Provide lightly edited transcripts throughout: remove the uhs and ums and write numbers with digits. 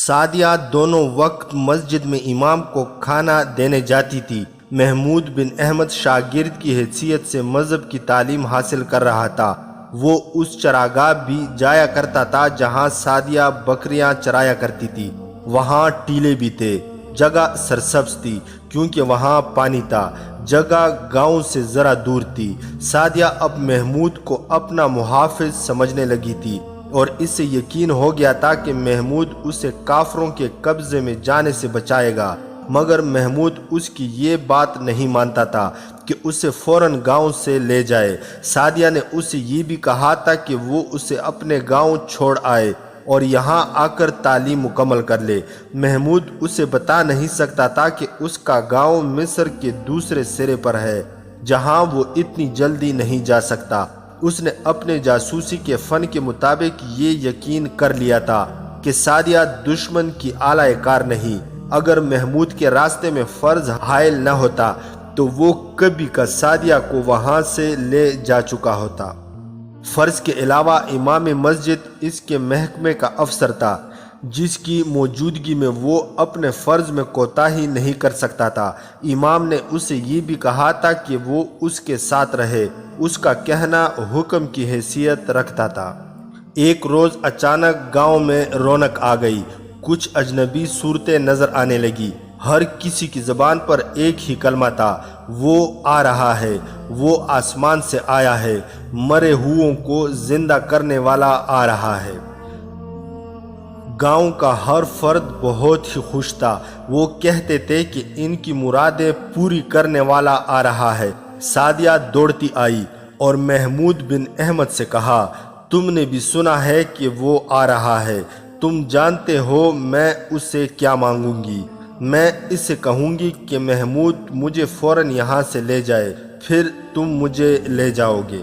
سعدیہ دونوں وقت مسجد میں امام کو کھانا دینے جاتی تھی۔ محمود بن احمد شاگرد کی حیثیت سے مذہب کی تعلیم حاصل کر رہا تھا۔ وہ اس چراگاہ بھی جایا کرتا تھا جہاں سعدیہ بکریاں چرایا کرتی تھی۔ وہاں ٹیلے بھی تھے۔ جگہ سرسبز تھی کیونکہ وہاں پانی تھا۔ جگہ گاؤں سے ذرا دور تھی۔ سعدیہ اب محمود کو اپنا محافظ سمجھنے لگی تھی اور اس سے یقین ہو گیا تھا کہ محمود اسے کافروں کے قبضے میں جانے سے بچائے گا، مگر محمود اس کی یہ بات نہیں مانتا تھا کہ اسے فوراً گاؤں سے لے جائے۔ سعدیہ نے اسے یہ بھی کہا تھا کہ وہ اسے اپنے گاؤں چھوڑ آئے اور یہاں آ کر تعلیم مکمل کر لے۔ محمود اسے بتا نہیں سکتا تھا کہ اس کا گاؤں مصر کے دوسرے سرے پر ہے جہاں وہ اتنی جلدی نہیں جا سکتا۔ اس نے اپنے جاسوسی کے فن کے مطابق یہ یقین کر لیا تھا کہ سعدیہ دشمن کی اعلی کار نہیں۔ اگر محمود کے راستے میں فرض حائل نہ ہوتا تو وہ کبھی کا سعدیہ کو وہاں سے لے جا چکا ہوتا۔ فرض کے علاوہ امام مسجد اس کے محکمے کا افسر تھا جس کی موجودگی میں وہ اپنے فرض میں کوتاہی نہیں کر سکتا تھا۔ امام نے اسے یہ بھی کہا تھا کہ وہ اس کے ساتھ رہے۔ اس کا کہنا حکم کی حیثیت رکھتا تھا۔ ایک روز اچانک گاؤں میں رونق آ گئی۔ کچھ اجنبی صورتیں نظر آنے لگی۔ ہر کسی کی زبان پر ایک ہی کلمہ تھا، وہ آ رہا ہے، وہ آسمان سے آیا ہے، مرے ہوئوں کو زندہ کرنے والا آ رہا ہے۔ گاؤں کا ہر فرد بہت ہی خوش تھا۔ وہ کہتے تھے کہ ان کی مرادیں پوری کرنے والا آ رہا ہے۔ سعدیہ دوڑتی آئی اور محمود بن احمد سے کہا، تم نے بھی سنا ہے کہ وہ آ رہا ہے۔ تم جانتے ہو میں اس سے کیا مانگوں گی؟ میں اس سے کہوں گی کہ محمود مجھے فوراً یہاں سے لے جائے، پھر تم مجھے لے جاؤ گے۔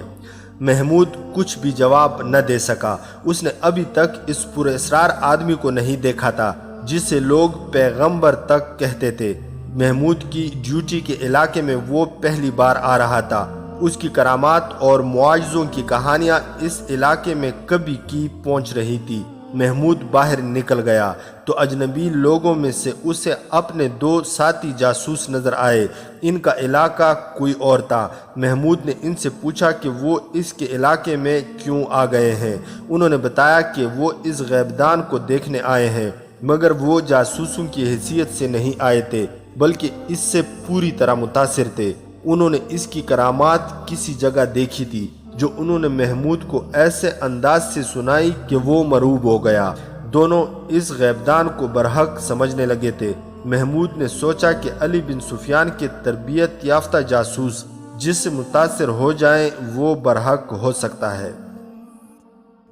محمود کچھ بھی جواب نہ دے سکا۔ اس نے ابھی تک اس پراسرار آدمی کو نہیں دیکھا تھا جسے لوگ پیغمبر تک کہتے تھے۔ محمود کی ڈیوٹی کے علاقے میں وہ پہلی بار آ رہا تھا۔ اس کی کرامات اور معجزوں کی کہانیاں اس علاقے میں کبھی کی پہنچ رہی تھی۔ محمود باہر نکل گیا تو اجنبی لوگوں میں سے اسے اپنے دو ساتھی جاسوس نظر آئے۔ ان کا علاقہ کوئی اور تھا۔ محمود نے ان سے پوچھا کہ وہ اس کے علاقے میں کیوں آ گئے ہیں۔ انہوں نے بتایا کہ وہ اس غیبدان کو دیکھنے آئے ہیں، مگر وہ جاسوسوں کی حیثیت سے نہیں آئے تھے بلکہ اس سے پوری طرح متاثر تھے۔ انہوں نے اس کی کرامات کسی جگہ دیکھی تھی جو انہوں نے محمود کو ایسے انداز سے سنائی کہ وہ مرعوب ہو گیا۔ دونوں اس غیبدان کو برحق سمجھنے لگے تھے۔ محمود نے سوچا کہ علی بن سفیان کے تربیت یافتہ جاسوس جس سے متاثر ہو جائیں وہ برحق ہو سکتا ہے۔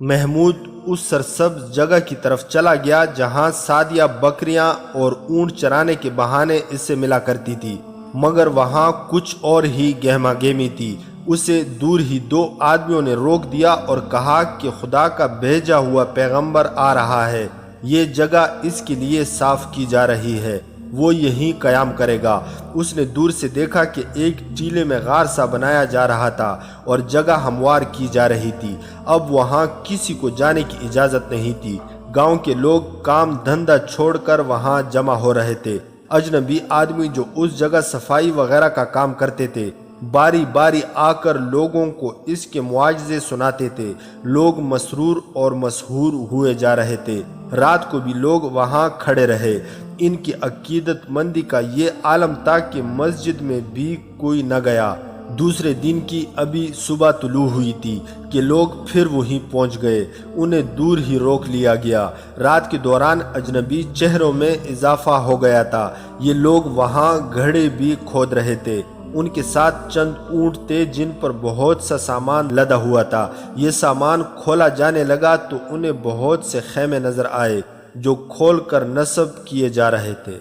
محمود اس سرسبز جگہ کی طرف چلا گیا جہاں سعدیہ بکریاں اور اونٹ چرانے کے بہانے اس سے ملا کرتی تھی، مگر وہاں کچھ اور ہی گہما گہمی تھی۔ اسے دور ہی دو آدمیوں نے روک دیا اور کہا کہ خدا کا بھیجا ہوا پیغمبر آ رہا ہے۔ یہ جگہ اس کے لیے صاف کی جا رہی ہے، وہ یہیں قیام کرے گا۔ اس نے دور سے دیکھا کہ ایک ٹیلے میں غار سا بنایا جا رہا تھا اور جگہ ہموار کی جا رہی تھی۔ اب وہاں کسی کو جانے کی اجازت نہیں تھی۔ گاؤں کے لوگ کام دھندہ چھوڑ کر وہاں جمع ہو رہے تھے۔ اجنبی آدمی جو اس جگہ صفائی وغیرہ کا کام کرتے تھے باری باری آ کر لوگوں کو اس کے معجزے سناتے تھے۔ لوگ مسرور اور مسحور ہوئے جا رہے تھے۔ رات کو بھی لوگ وہاں کھڑے رہے۔ ان کی عقیدت مندی کا یہ عالم تھا کہ مسجد میں بھی کوئی نہ گیا۔ دوسرے دن کی ابھی صبح طلوع ہوئی تھی کہ لوگ پھر وہیں پہنچ گئے۔ انہیں دور ہی روک لیا گیا۔ رات کے دوران اجنبی چہروں میں اضافہ ہو گیا تھا۔ یہ لوگ وہاں گھڑے بھی کھود رہے تھے۔ ان کے ساتھ چند اونٹ تھے جن پر بہت سا سامان لدا ہوا تھا۔ یہ سامان کھولا جانے لگا تو انہیں بہت سے خیمے نظر آئے جو کھول کر نصب کیے جا رہے تھے۔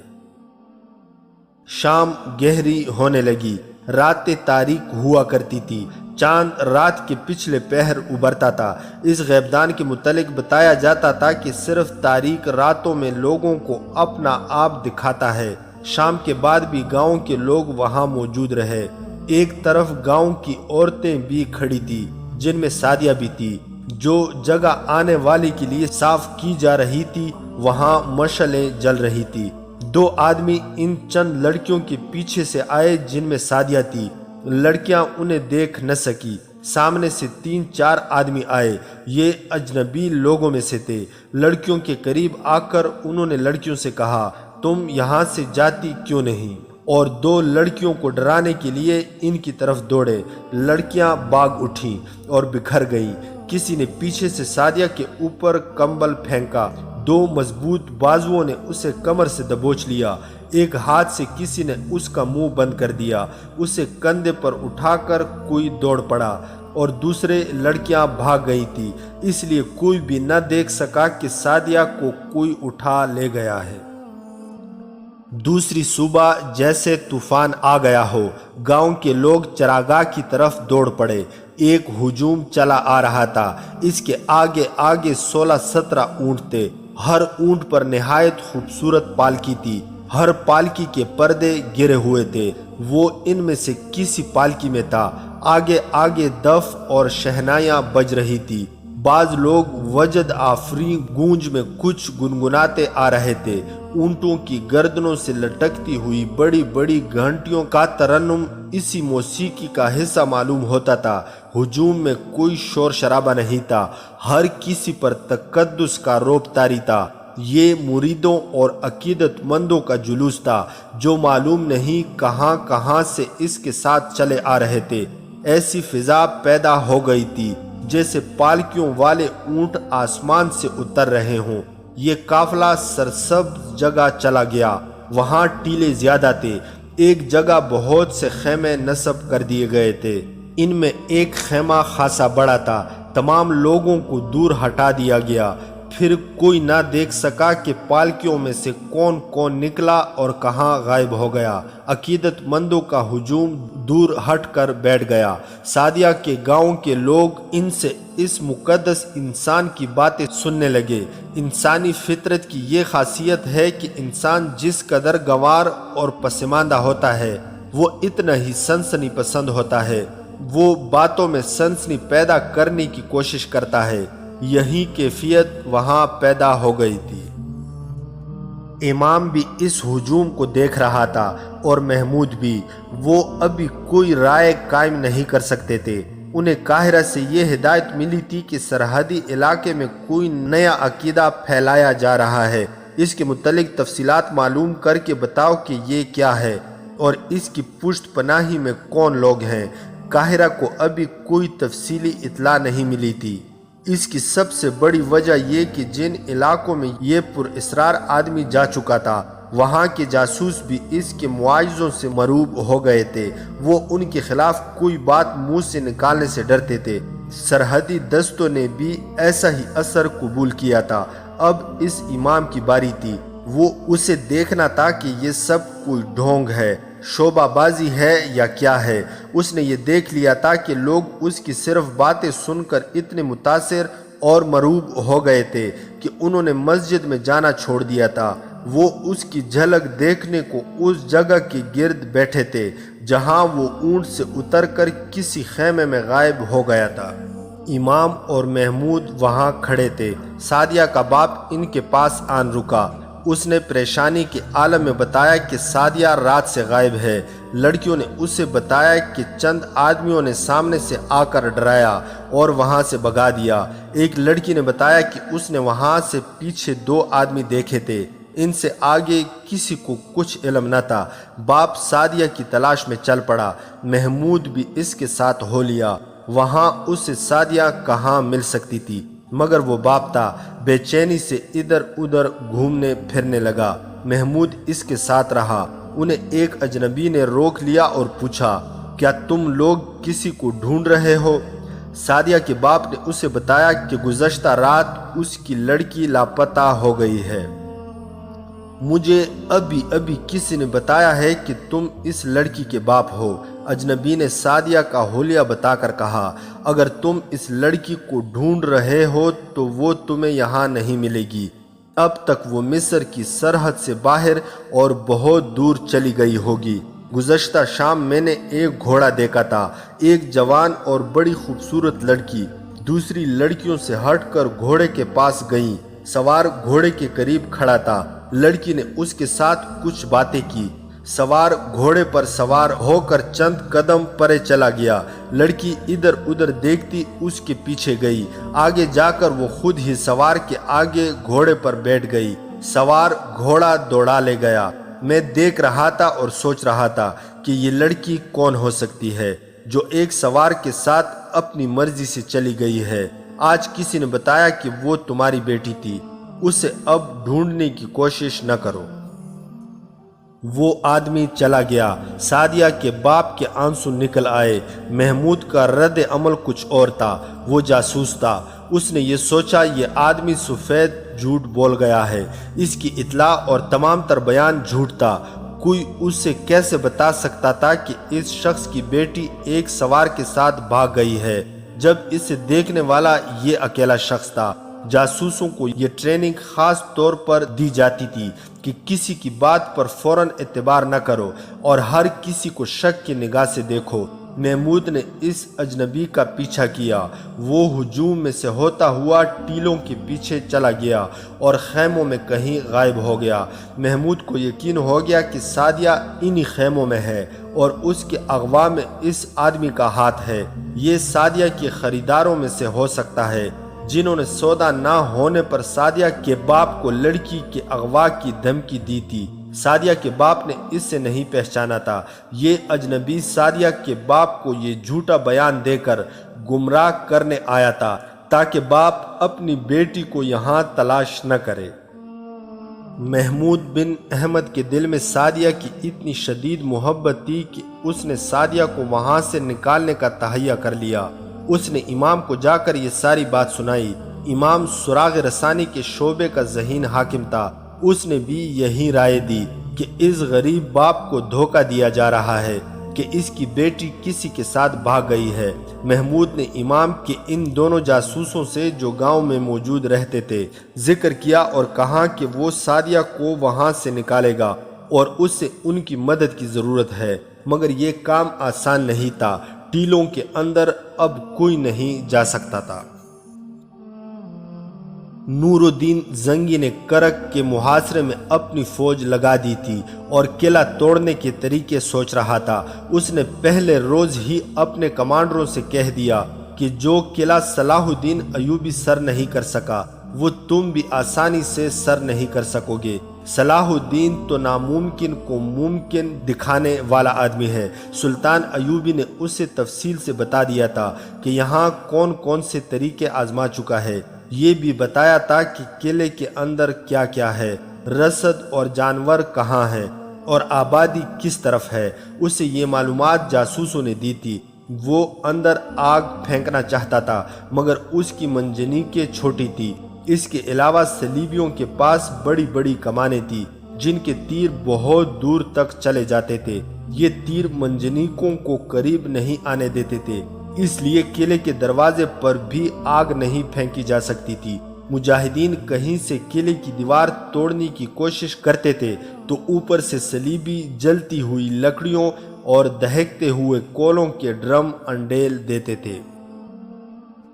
شام گہری ہونے لگی۔ راتیں تاریک ہوا کرتی تھی۔ چاند رات کے پچھلے پہر ابھرتا تھا۔ اس غیبدان کے متعلق بتایا جاتا تھا کہ صرف تاریک راتوں میں لوگوں کو اپنا آپ دکھاتا ہے۔ شام کے بعد بھی گاؤں کے لوگ وہاں موجود رہے۔ ایک طرف گاؤں کی عورتیں بھی کھڑی تھی جن میں سعدیہ بھی تھی۔ جو جگہ آنے والی کے لیے صاف کی جا رہی تھی وہاں مشعلیں جل رہی تھی۔ 2 آدمی ان چند لڑکیوں کے پیچھے سے آئے جن میں سعدیہ تھی۔ لڑکیاں انہیں دیکھ نہ سکی۔ سامنے سے 3-4 آدمی آئے، یہ اجنبی لوگوں میں سے تھے۔ لڑکیوں کے قریب آ کر انہوں نے لڑکیوں سے کہا، تم یہاں سے جاتی کیوں نہیں؟ اور 2 لڑکیوں کو ڈرانے کے لیے ان کی طرف دوڑے۔ لڑکیاں بھاگ اٹھیں اور بکھر گئیں۔ کسی نے پیچھے سے سعدیہ کے اوپر کمبل پھینکا۔ 2 مضبوط بازوؤں نے اسے کمر سے دبوچ لیا۔ ایک ہاتھ سے کسی نے اس کا منہ بند کر دیا۔ اسے کندھے پر اٹھا کر کوئی دوڑ پڑا اور دوسرے لڑکیاں بھاگ گئی تھی، اس لیے کوئی بھی نہ دیکھ سکا کہ سعدیہ کو کوئی اٹھا لے گیا ہے۔ دوسری صبح جیسے طوفان آ گیا ہو، گاؤں کے لوگ چراگاہ کی طرف دوڑ پڑے۔ ایک ہجوم چلا آ رہا تھا۔ اس کے آگے آگے 16-17 اونٹ تھے۔ ہر اونٹ پر نہایت خوبصورت پالکی تھی۔ ہر پالکی کے پردے گرے ہوئے تھے۔ وہ ان میں سے کسی پالکی میں تھا۔ آگے آگے دف اور شہنائیاں بج رہی تھی۔ بعض لوگ وجد آفریں گونج میں کچھ گنگناتے آ رہے تھے۔ اونٹوں کی گردنوں سے لٹکتی ہوئی بڑی بڑی گھنٹیوں کا ترنم اسی موسیقی کا حصہ معلوم ہوتا تھا۔ ہجوم میں کوئی شور شرابہ نہیں تھا، ہر کسی پر تقدس کا روب طاری تھا۔ یہ مریدوں اور عقیدت مندوں کا جلوس تھا جو معلوم نہیں کہاں کہاں سے اس کے ساتھ چلے آ رہے تھے۔ ایسی فضا پیدا ہو گئی تھی جیسے پالکیوں والے اونٹ آسمان سے اتر رہے ہوں۔ یہ قافلہ سرسبز جگہ چلا گیا۔ وہاں ٹیلے زیادہ تھے۔ ایک جگہ بہت سے خیمے نصب کر دیے گئے تھے۔ ان میں ایک خیمہ خاصا بڑا تھا۔ تمام لوگوں کو دور ہٹا دیا گیا۔ پھر کوئی نہ دیکھ سکا کہ پالکیوں میں سے کون کون نکلا اور کہاں غائب ہو گیا۔ عقیدت مندوں کا ہجوم دور ہٹ کر بیٹھ گیا۔ سعدیہ کے گاؤں کے لوگ ان سے اس مقدس انسان کی باتیں سننے لگے۔ انسانی فطرت کی یہ خاصیت ہے کہ انسان جس قدر گنوار اور پسماندہ ہوتا ہے وہ اتنا ہی سنسنی پسند ہوتا ہے۔ وہ باتوں میں سنسنی پیدا کرنے کی کوشش کرتا ہے۔ یہی کیفیت وہاں پیدا ہو گئی تھی۔ امام بھی اس ہجوم کو دیکھ رہا تھا اور محمود بھی۔ وہ ابھی کوئی رائے قائم نہیں کر سکتے تھے۔ انہیں قاہرہ سے یہ ہدایت ملی تھی کہ سرحدی علاقے میں کوئی نیا عقیدہ پھیلایا جا رہا ہے، اس کے متعلق تفصیلات معلوم کر کے بتاؤ کہ یہ کیا ہے اور اس کی پشت پناہی میں کون لوگ ہیں۔ قاہرہ کو ابھی کوئی تفصیلی اطلاع نہیں ملی تھی۔ اس کی سب سے بڑی وجہ یہ کہ جن علاقوں میں یہ پر اسرار آدمی جا چکا تھا وہاں کے جاسوس بھی اس کے مواعظوں سے مرعوب ہو گئے تھے۔ وہ ان کے خلاف کوئی بات منہ سے نکالنے سے ڈرتے تھے۔ سرحدی دستوں نے بھی ایسا ہی اثر قبول کیا تھا۔ اب اس امام کی باری تھی۔ وہ اسے دیکھنا تھا کہ یہ سب کوئی ڈھونگ ہے، شعبہ بازی ہے یا کیا ہے۔ اس نے یہ دیکھ لیا تھا کہ لوگ اس کی صرف باتیں سن کر اتنے متاثر اور مرعوب ہو گئے تھے کہ انہوں نے مسجد میں جانا چھوڑ دیا تھا۔ وہ اس کی جھلک دیکھنے کو اس جگہ کے گرد بیٹھے تھے جہاں وہ اونٹ سے اتر کر کسی خیمے میں غائب ہو گیا تھا۔ امام اور محمود وہاں کھڑے تھے۔ سعدیہ کا باپ ان کے پاس آن رکا۔ اس نے پریشانی کے عالم میں بتایا کہ سعدیہ رات سے غائب ہے۔ لڑکیوں نے اسے بتایا کہ چند آدمیوں نے سامنے سے آ کر ڈرایا اور وہاں سے بھگا دیا۔ ایک لڑکی نے بتایا کہ اس نے وہاں سے پیچھے 2 آدمی دیکھے تھے۔ ان سے آگے کسی کو کچھ علم نہ تھا۔ باپ سعدیہ کی تلاش میں چل پڑا۔ محمود بھی اس کے ساتھ ہو لیا۔ وہاں اسے سعدیہ کہاں مل سکتی تھی، مگر وہ باپ تھا۔ بے چینی سے ادھر ادھر گھومنے پھرنے لگا۔ محمود اس کے ساتھ رہا۔ انہیں ایک اجنبی نے روک لیا اور پوچھا، کیا تم لوگ کسی کو ڈھونڈ رہے ہو؟ سعدیہ کے باپ نے اسے بتایا کہ گزشتہ رات اس کی لڑکی لاپتہ ہو گئی ہے۔ مجھے ابھی کسی نے بتایا ہے کہ تم اس لڑکی کے باپ ہو۔ اجنبی نے سعدیہ کا حلیہ بتا کر کہا، اگر تم اس لڑکی کو ڈھونڈ رہے ہو تو وہ تمہیں یہاں نہیں ملے گی۔ اب تک وہ مصر کی سرحد سے باہر اور بہت دور چلی گئی ہوگی۔ گزشتہ شام میں نے ایک گھوڑا دیکھا تھا، ایک جوان اور بڑی خوبصورت لڑکی دوسری لڑکیوں سے ہٹ کر گھوڑے کے پاس گئیں۔ سوار گھوڑے کے قریب کھڑا تھا۔ لڑکی نے اس کے ساتھ کچھ باتیں کی۔ سوار گھوڑے پر سوار ہو کر چند قدم پرے چلا گیا۔ لڑکی ادھر ادھر دیکھتی اس کے پیچھے گئی۔ آگے جا کر وہ خود ہی سوار کے آگے گھوڑے پر بیٹھ گئی۔ سوار گھوڑا دوڑا لے گیا۔ میں دیکھ رہا تھا اور سوچ رہا تھا کہ یہ لڑکی کون ہو سکتی ہے جو ایک سوار کے ساتھ اپنی مرضی سے چلی گئی ہے۔ آج کسی نے بتایا کہ وہ تمہاری بیٹی تھی، اسے اب ڈھونڈنے کی کوشش نہ کرو۔ وہ آدمی چلا گیا۔ سعدیہ کے باپ کے آنسو نکل آئے۔ محمود کا رد عمل کچھ اور تھا۔ وہ جاسوس تھا۔ اس نے یہ سوچا یہ آدمی سفید جھوٹ بول گیا ہے، اس کی اطلاع اور تمام تر بیان جھوٹ تھا۔ کوئی اسے کیسے بتا سکتا تھا کہ اس شخص کی بیٹی ایک سوار کے ساتھ بھاگ گئی ہے جب اسے دیکھنے والا یہ اکیلا شخص تھا۔ جاسوسوں کو یہ ٹریننگ خاص طور پر دی جاتی تھی کہ کسی کی بات پر فوراً اعتبار نہ کرو اور ہر کسی کو شک کی نگاہ سے دیکھو۔ محمود نے اس اجنبی کا پیچھا کیا۔ وہ ہجوم میں سے ہوتا ہوا ٹیلوں کے پیچھے چلا گیا اور خیموں میں کہیں غائب ہو گیا۔ محمود کو یقین ہو گیا کہ سعدیہ انہی خیموں میں ہے اور اس کے اغوا میں اس آدمی کا ہاتھ ہے۔ یہ سعدیہ کے خریداروں میں سے ہو سکتا ہے جنہوں نے سودا نہ ہونے پر سعدیہ کے باپ کو لڑکی کے اغوا کی دھمکی دی تھی۔ سعدیہ کے باپ نے اس سے نہیں پہچانا تھا۔ یہ اجنبی سعدیہ کے باپ کو یہ جھوٹا بیان دے کر گمراہ کرنے آیا تھا تاکہ باپ اپنی بیٹی کو یہاں تلاش نہ کرے۔ محمود بن احمد کے دل میں سعدیہ کی اتنی شدید محبت تھی کہ اس نے سعدیہ کو وہاں سے نکالنے کا تہیہ کر لیا۔ اس نے امام کو جا کر یہ ساری بات سنائی۔ امام سراغ رسانی کے شعبے کا ذہین حاکم تھا۔ اس نے بھی یہی رائے دی کہ اس غریب باپ کو دھوکہ دیا جا رہا ہے کہ اس کی بیٹی کسی کے ساتھ بھاگ گئی ہے۔ محمود نے امام کے ان دونوں جاسوسوں سے جو گاؤں میں موجود رہتے تھے ذکر کیا اور کہا کہ وہ سعدیہ کو وہاں سے نکالے گا اور اس سے ان کی مدد کی ضرورت ہے، مگر یہ کام آسان نہیں تھا۔ ٹیلوں کے اندر اب کوئی نہیں جا سکتا تھا۔ نور الدین زنگی نے کرک کے محاصرے میں اپنی فوج لگا دی تھی اور قلعہ توڑنے کے طریقے سوچ رہا تھا۔ اس نے پہلے روز ہی اپنے کمانڈروں سے کہہ دیا کہ جو قلعہ صلاح الدین ایوبی سر نہیں کر سکا وہ تم بھی آسانی سے سر نہیں کر سکو گے۔ صلاح الدین تو ناممکن کو ممکن دکھانے والا آدمی ہے۔ سلطان ایوبی نے اسے تفصیل سے بتا دیا تھا کہ یہاں کون کون سے طریقے آزما چکا ہے۔ یہ بھی بتایا تھا کہ قلعے کے اندر کیا کیا ہے، رسد اور جانور کہاں ہیں اور آبادی کس طرف ہے۔ اسے یہ معلومات جاسوسوں نے دی تھی۔ وہ اندر آگ پھینکنا چاہتا تھا مگر اس کی منجنیقیں چھوٹی تھی۔ اس کے علاوہ صلیبیوں کے پاس بڑی بڑی کمانیں تھیں جن کے تیر بہت دور تک چلے جاتے تھے۔ یہ تیر منجنیقوں کو قریب نہیں آنے دیتے تھے، اس لیے قلعے کے دروازے پر بھی آگ نہیں پھینکی جا سکتی تھی۔ مجاہدین کہیں سے قلعے کی دیوار توڑنے کی کوشش کرتے تھے تو اوپر سے صلیبی جلتی ہوئی لکڑیوں اور دہکتے ہوئے کولوں کے ڈرم انڈیل دیتے تھے۔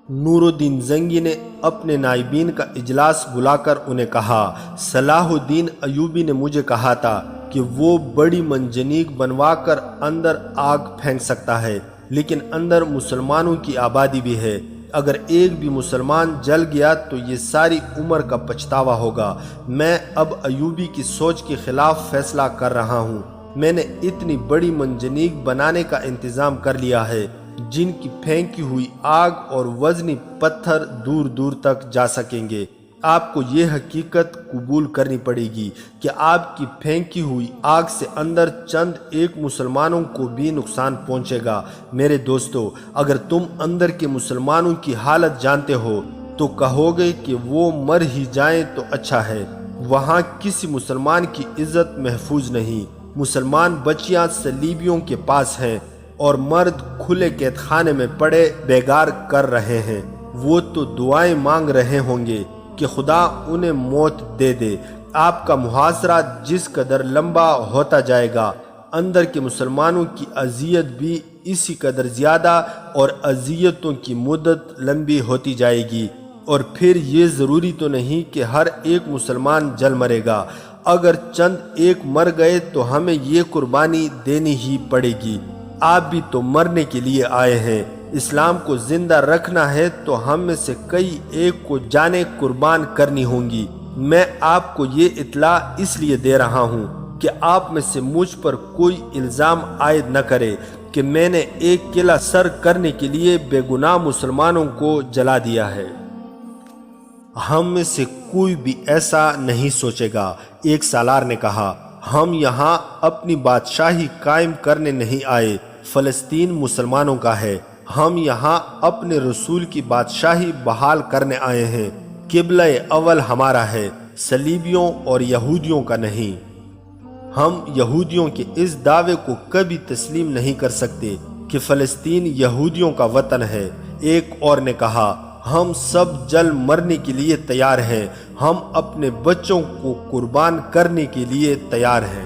نور الدین زنگی نے اپنے نائبین کا اجلاس بلا کر انہیں کہا، صلاح الدین ایوبی نے مجھے کہا تھا کہ وہ بڑی منجنیق بنوا کر اندر آگ پھینک سکتا ہے، لیکن اندر مسلمانوں کی آبادی بھی ہے۔ اگر ایک بھی مسلمان جل گیا تو یہ ساری عمر کا پچھتاوا ہوگا۔ میں اب ایوبی کی سوچ کے خلاف فیصلہ کر رہا ہوں۔ میں نے اتنی بڑی منجنیق بنانے کا انتظام کر لیا ہے جن کی پھینکی ہوئی آگ اور وزنی پتھر دور دور تک جا سکیں گے۔ آپ کو یہ حقیقت قبول کرنی پڑے گی کہ آپ کی پھینکی ہوئی آگ سے اندر چند ایک مسلمانوں کو بھی نقصان پہنچے گا۔ میرے دوستو، اگر تم اندر کے مسلمانوں کی حالت جانتے ہو تو کہو گے کہ وہ مر ہی جائیں تو اچھا ہے۔ وہاں کسی مسلمان کی عزت محفوظ نہیں۔ مسلمان بچیاں صلیبیوں کے پاس ہیں اور مرد کھلے قید خانے میں پڑے بیگار کر رہے ہیں۔ وہ تو دعائیں مانگ رہے ہوں گے کہ خدا انہیں موت دے دے۔ آپ کا محاصرہ جس قدر لمبا ہوتا جائے گا، اندر کے مسلمانوں کی اذیت بھی اسی قدر زیادہ اور اذیتوں کی مدت لمبی ہوتی جائے گی۔ اور پھر یہ ضروری تو نہیں کہ ہر ایک مسلمان جل مرے گا، اگر چند ایک مر گئے تو ہمیں یہ قربانی دینی ہی پڑے گی۔ آپ بھی تو مرنے کے لیے آئے ہیں، اسلام کو زندہ رکھنا ہے تو ہم میں سے کئی ایک کو جانیں قربان کرنی ہوں گی۔ میں آپ کو یہ اطلاع اس لیے دے رہا ہوں کہ آپ میں سے مجھ پر کوئی الزام عائد نہ کرے کہ میں نے ایک قلعہ سر کرنے کے لیے بے گناہ مسلمانوں کو جلا دیا ہے۔ ہم میں سے کوئی بھی ایسا نہیں سوچے گا، ایک سالار نے کہا۔ ہم یہاں اپنی بادشاہی قائم کرنے نہیں آئے، فلسطین مسلمانوں کا ہے۔ ہم یہاں اپنے رسول کی بادشاہی بحال کرنے آئے ہیں۔ قبلہ اول ہمارا ہے، صلیبیوں اور یہودیوں کا نہیں۔ ہم یہودیوں کے اس دعوے کو کبھی تسلیم نہیں کر سکتے کہ فلسطین یہودیوں کا وطن ہے۔ ایک اور نے کہا، ہم سب جل مرنے کے لیے تیار ہیں، ہم اپنے بچوں کو قربان کرنے کے لیے تیار ہیں۔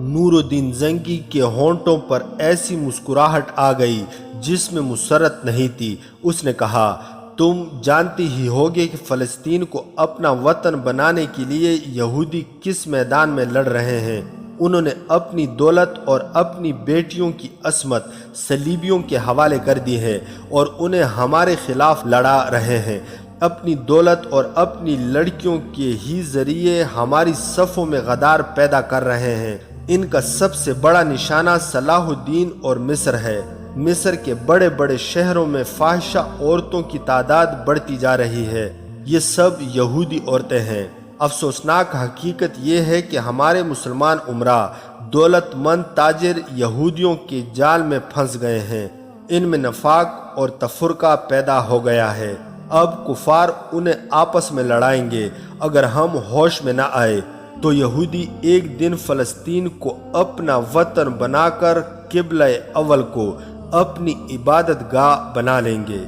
نور الدین زنگی کے ہونٹوں پر ایسی مسکراہٹ آ گئی جس میں مسرت نہیں تھی۔ اس نے کہا، تم جانتے ہی ہوگے کہ فلسطین کو اپنا وطن بنانے کے لیے یہودی کس میدان میں لڑ رہے ہیں۔ انہوں نے اپنی دولت اور اپنی بیٹیوں کی عصمت صلیبیوں کے حوالے کر دی ہے اور انہیں ہمارے خلاف لڑا رہے ہیں۔ اپنی دولت اور اپنی لڑکیوں کے ہی ذریعے ہماری صفوں میں غدار پیدا کر رہے ہیں۔ ان کا سب سے بڑا نشانہ صلاح الدین اور مصر ہے۔ مصر کے بڑے بڑے شہروں میں فاحشہ عورتوں کی تعداد بڑھتی جا رہی ہے۔ یہ سب یہودی عورتیں ہیں۔ افسوسناک حقیقت یہ ہے کہ ہمارے مسلمان امراء، دولت مند تاجر یہودیوں کے جال میں پھنس گئے ہیں۔ ان میں نفاق اور تفرقہ پیدا ہو گیا ہے۔ اب کفار انہیں آپس میں لڑائیں گے۔ اگر ہم ہوش میں نہ آئے تو یہودی ایک دن فلسطین کو اپنا وطن بنا کر قبلہ اول کو اپنی عبادت گاہ بنا لیں گے۔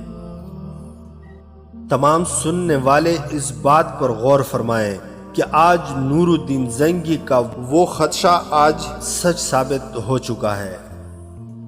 تمام سننے والے اس بات پر غور فرمائیں کہ آج نور الدین زنگی کا وہ خدشہ آج سچ ثابت ہو چکا ہے،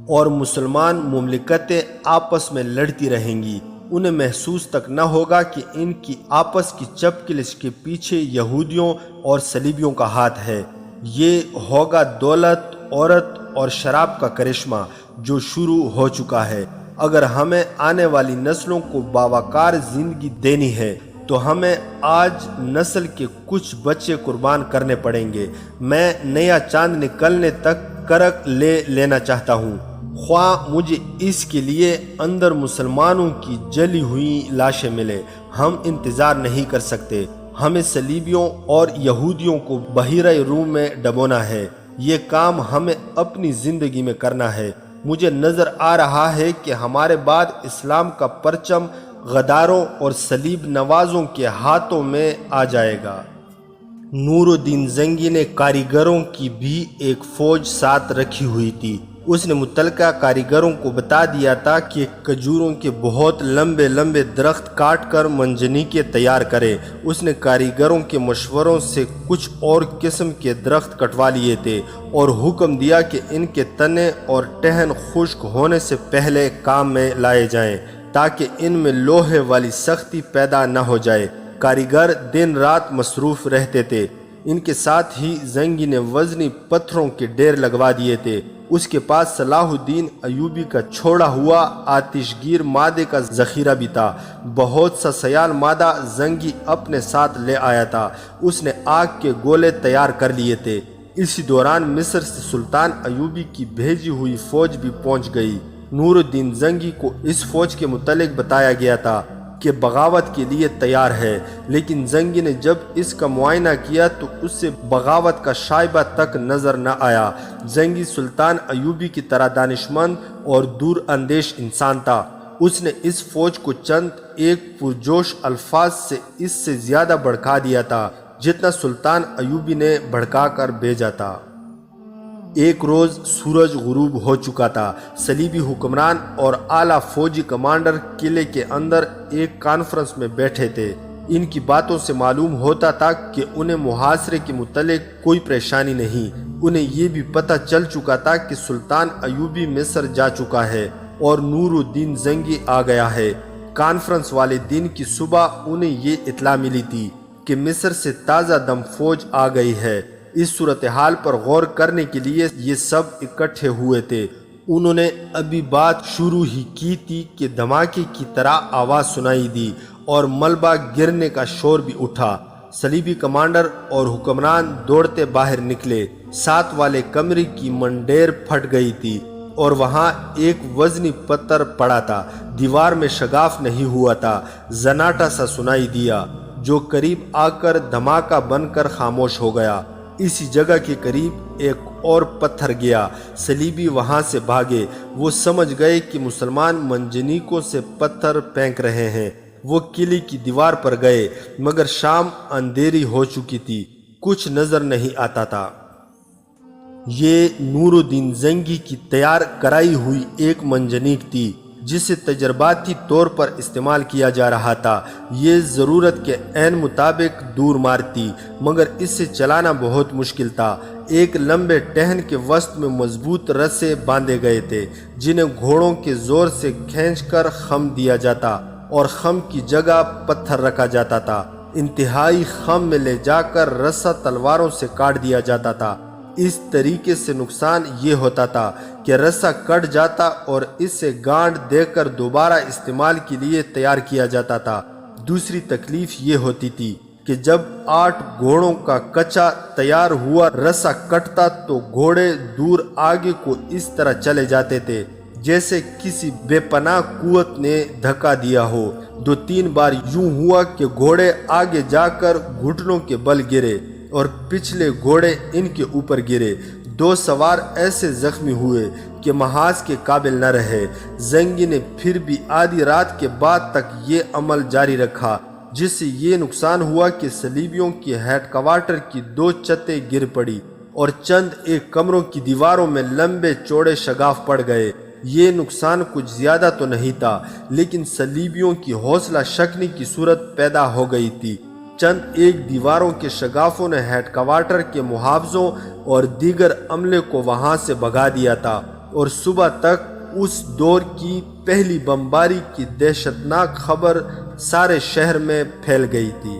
اور مسلمان مملکتیں آپس میں لڑتی رہیں گی۔ انہیں محسوس تک نہ ہوگا کہ ان کی آپس کی چپکلش کے پیچھے یہودیوں اور صلیبیوں کا ہاتھ ہے۔ یہ ہوگا دولت، عورت اور شراب کا کرشمہ جو شروع ہو چکا ہے۔ اگر ہمیں آنے والی نسلوں کو باوقار زندگی دینی ہے تو ہمیں آج نسل کے کچھ بچے قربان کرنے پڑیں گے۔ میں نیا چاند نکلنے تک کرک لے لینا چاہتا ہوں، خواہ مجھے اس کے لیے اندر مسلمانوں کی جلی ہوئی لاشیں ملے۔ ہم انتظار نہیں کر سکتے، ہمیں صلیبیوں اور یہودیوں کو بحیرہ روم میں ڈبونا ہے۔ یہ کام ہمیں اپنی زندگی میں کرنا ہے۔ مجھے نظر آ رہا ہے کہ ہمارے بعد اسلام کا پرچم غداروں اور صلیب نوازوں کے ہاتھوں میں آ جائے گا۔ نور الدین زنگی نے کاریگروں کی بھی ایک فوج ساتھ رکھی ہوئی تھی۔ اس نے متعلقہ کاریگروں کو بتا دیا تھا کہ کھجوروں کے بہت لمبے لمبے درخت کاٹ کر منجنیقے تیار کرے۔ اس نے کاریگروں کے مشوروں سے کچھ اور قسم کے درخت کٹوا لیے تھے اور حکم دیا کہ ان کے تنے اور ٹہن خشک ہونے سے پہلے کام میں لائے جائیں تاکہ ان میں لوہے والی سختی پیدا نہ ہو جائے۔ کاریگر دن رات مصروف رہتے تھے۔ ان کے ساتھ ہی زنگی نے وزنی پتھروں کے ڈھیر لگوا دیے تھے۔ اس کے پاس صلاح الدین ایوبی کا چھوڑا ہوا آتش گیر مادے کا ذخیرہ بھی تھا۔ بہت سا سیال مادہ زنگی اپنے ساتھ لے آیا تھا۔ اس نے آگ کے گولے تیار کر لیے تھے۔ اسی دوران مصر سے سلطان ایوبی کی بھیجی ہوئی فوج بھی پہنچ گئی۔ نور الدین زنگی کو اس فوج کے متعلق بتایا گیا تھا کہ بغاوت کے لیے تیار ہے، لیکن زنگی نے جب اس کا معائنہ کیا تو اس سے بغاوت کا شائبہ تک نظر نہ آیا۔ زنگی سلطان ایوبی کی طرح دانشمند اور دور اندیش انسان تھا۔ اس نے اس فوج کو چند ایک پرجوش الفاظ سے اس سے زیادہ بھڑکا دیا تھا جتنا سلطان ایوبی نے بھڑکا کر بھیجا تھا۔ ایک روز سورج غروب ہو چکا تھا۔ صلیبی حکمران اور اعلیٰ فوجی کمانڈر قلعے کے اندر ایک کانفرنس میں بیٹھے تھے۔ ان کی باتوں سے معلوم ہوتا تھا کہ انہیں محاصرے کے متعلق کوئی پریشانی نہیں۔ انہیں یہ بھی پتہ چل چکا تھا کہ سلطان ایوبی مصر جا چکا ہے اور نور الدین زنگی آ گیا ہے۔ کانفرنس والے دن کی صبح انہیں یہ اطلاع ملی تھی کہ مصر سے تازہ دم فوج آ گئی ہے۔ اس صورتحال پر غور کرنے کے لیے یہ سب اکٹھے ہوئے تھے۔ انہوں نے ابھی بات شروع ہی کی تھی کہ دھماکے کی طرح آواز سنائی دی اور ملبہ گرنے کا شور بھی اٹھا۔ صلیبی کمانڈر اور حکمران دوڑتے باہر نکلے۔ ساتھ والے کمرے کی منڈیر پھٹ گئی تھی اور وہاں ایک وزنی پتھر پڑا تھا۔ دیوار میں شگاف نہیں ہوا تھا۔ زناٹا سا سنائی دیا جو قریب آ کر دھماکہ بن کر خاموش ہو گیا۔ اسی جگہ کے قریب ایک اور پتھر گیا۔ صلیبی وہاں سے بھاگے۔ وہ سمجھ گئے کہ مسلمان منجنیقوں سے پتھر پھینک رہے ہیں۔ وہ قلعے کی دیوار پر گئے مگر شام اندھیری ہو چکی تھی، کچھ نظر نہیں آتا تھا۔ یہ نور الدین زنگی کی تیار کرائی ہوئی ایک منجنیق تھی جسے تجرباتی طور پر استعمال کیا جا رہا تھا۔ یہ ضرورت کے عین مطابق دور مارتی مگر اس سے چلانا بہت مشکل تھا۔ ایک لمبے ٹہن کے وسط میں مضبوط رسے باندھے گئے تھے جنہیں گھوڑوں کے زور سے کھینچ کر خم دیا جاتا اور خم کی جگہ پتھر رکھا جاتا تھا۔ انتہائی خم میں لے جا کر رسہ تلواروں سے کاٹ دیا جاتا تھا۔ اس طریقے سے نقصان یہ ہوتا تھا کہ رسہ کٹ جاتا اور اس سے گانٹ دے کر دوبارہ استعمال کے لیے تیار کیا جاتا تھا۔ دوسری تکلیف یہ ہوتی تھی کہ جب 8 گھوڑوں کا کچا تیار ہوا رسہ کٹتا تو گھوڑے دور آگے کو اس طرح چلے جاتے تھے جیسے کسی بے پناہ قوت نے دھکا دیا ہو۔ 2-3 بار یوں ہوا کہ گھوڑے آگے جا کر گھٹنوں کے بل گرے اور پچھلے گھوڑے ان کے اوپر گرے۔ 2 سوار ایسے زخمی ہوئے کہ محاذ کے قابل نہ رہے۔ زنگی نے پھر بھی آدھی رات کے بعد تک یہ عمل جاری رکھا جس سے یہ نقصان ہوا کہ صلیبیوں کی ہیڈ کوارٹر کی 2 چھتیں گر پڑی اور چند ایک کمروں کی دیواروں میں لمبے چوڑے شگاف پڑ گئے۔ یہ نقصان کچھ زیادہ تو نہیں تھا لیکن صلیبیوں کی حوصلہ شکنی کی صورت پیدا ہو گئی تھی۔ چند ایک دیواروں کے شگافوں نے ہیڈ کوارٹر کے محافظوں اور دیگر عملے کو وہاں سے بھگا دیا تھا اور صبح تک اس دور کی پہلی بمباری کی دہشتناک خبر سارے شہر میں پھیل گئی تھی۔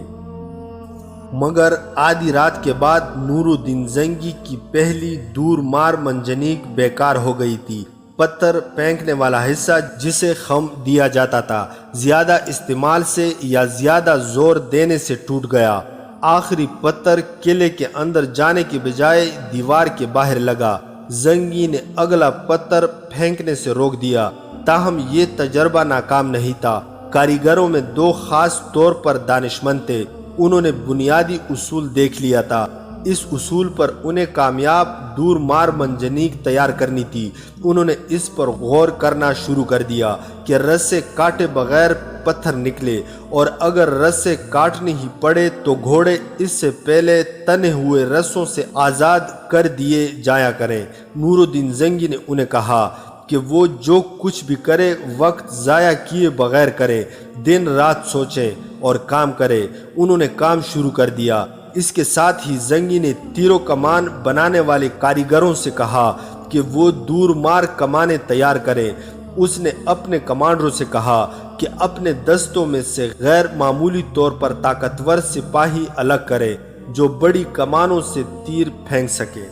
مگر آدھی رات کے بعد نور الدین زنگی کی پہلی دور مار منجنیق بیکار ہو گئی تھی۔ پتھر پھینکنے والا حصہ جسے خم دیا جاتا تھا زیادہ استعمال سے یا زیادہ زور دینے سے ٹوٹ گیا۔ آخری پتھر قلعے کے اندر جانے کے بجائے دیوار کے باہر لگا۔ زنگی نے اگلا پتھر پھینکنے سے روک دیا تاہم یہ تجربہ ناکام نہیں تھا۔ کاریگروں میں 2 خاص طور پر دانشمند تھے۔ انہوں نے بنیادی اصول دیکھ لیا تھا۔ اس اصول پر انہیں کامیاب دور مار منجنیق تیار کرنی تھی۔ انہوں نے اس پر غور کرنا شروع کر دیا کہ رسے کاٹے بغیر پتھر نکلے اور اگر رسے کاٹنے ہی پڑے تو گھوڑے اس سے پہلے تنے ہوئے رسوں سے آزاد کر دیے جایا کریں۔ نور الدین زنگی نے انہیں کہا کہ وہ جو کچھ بھی کرے وقت ضائع کیے بغیر کرے، دن رات سوچیں اور کام کرے۔ انہوں نے کام شروع کر دیا۔ اس کے ساتھ ہی زنگی نے تیر و کمان بنانے والے کاریگروں سے کہا کہ وہ دور مار کمانیں تیار کریں۔ اس نے اپنے کمانڈروں سے کہا کہ اپنے دستوں میں سے غیر معمولی طور پر طاقتور سپاہی الگ کرے جو بڑی کمانوں سے تیر پھینک سکے۔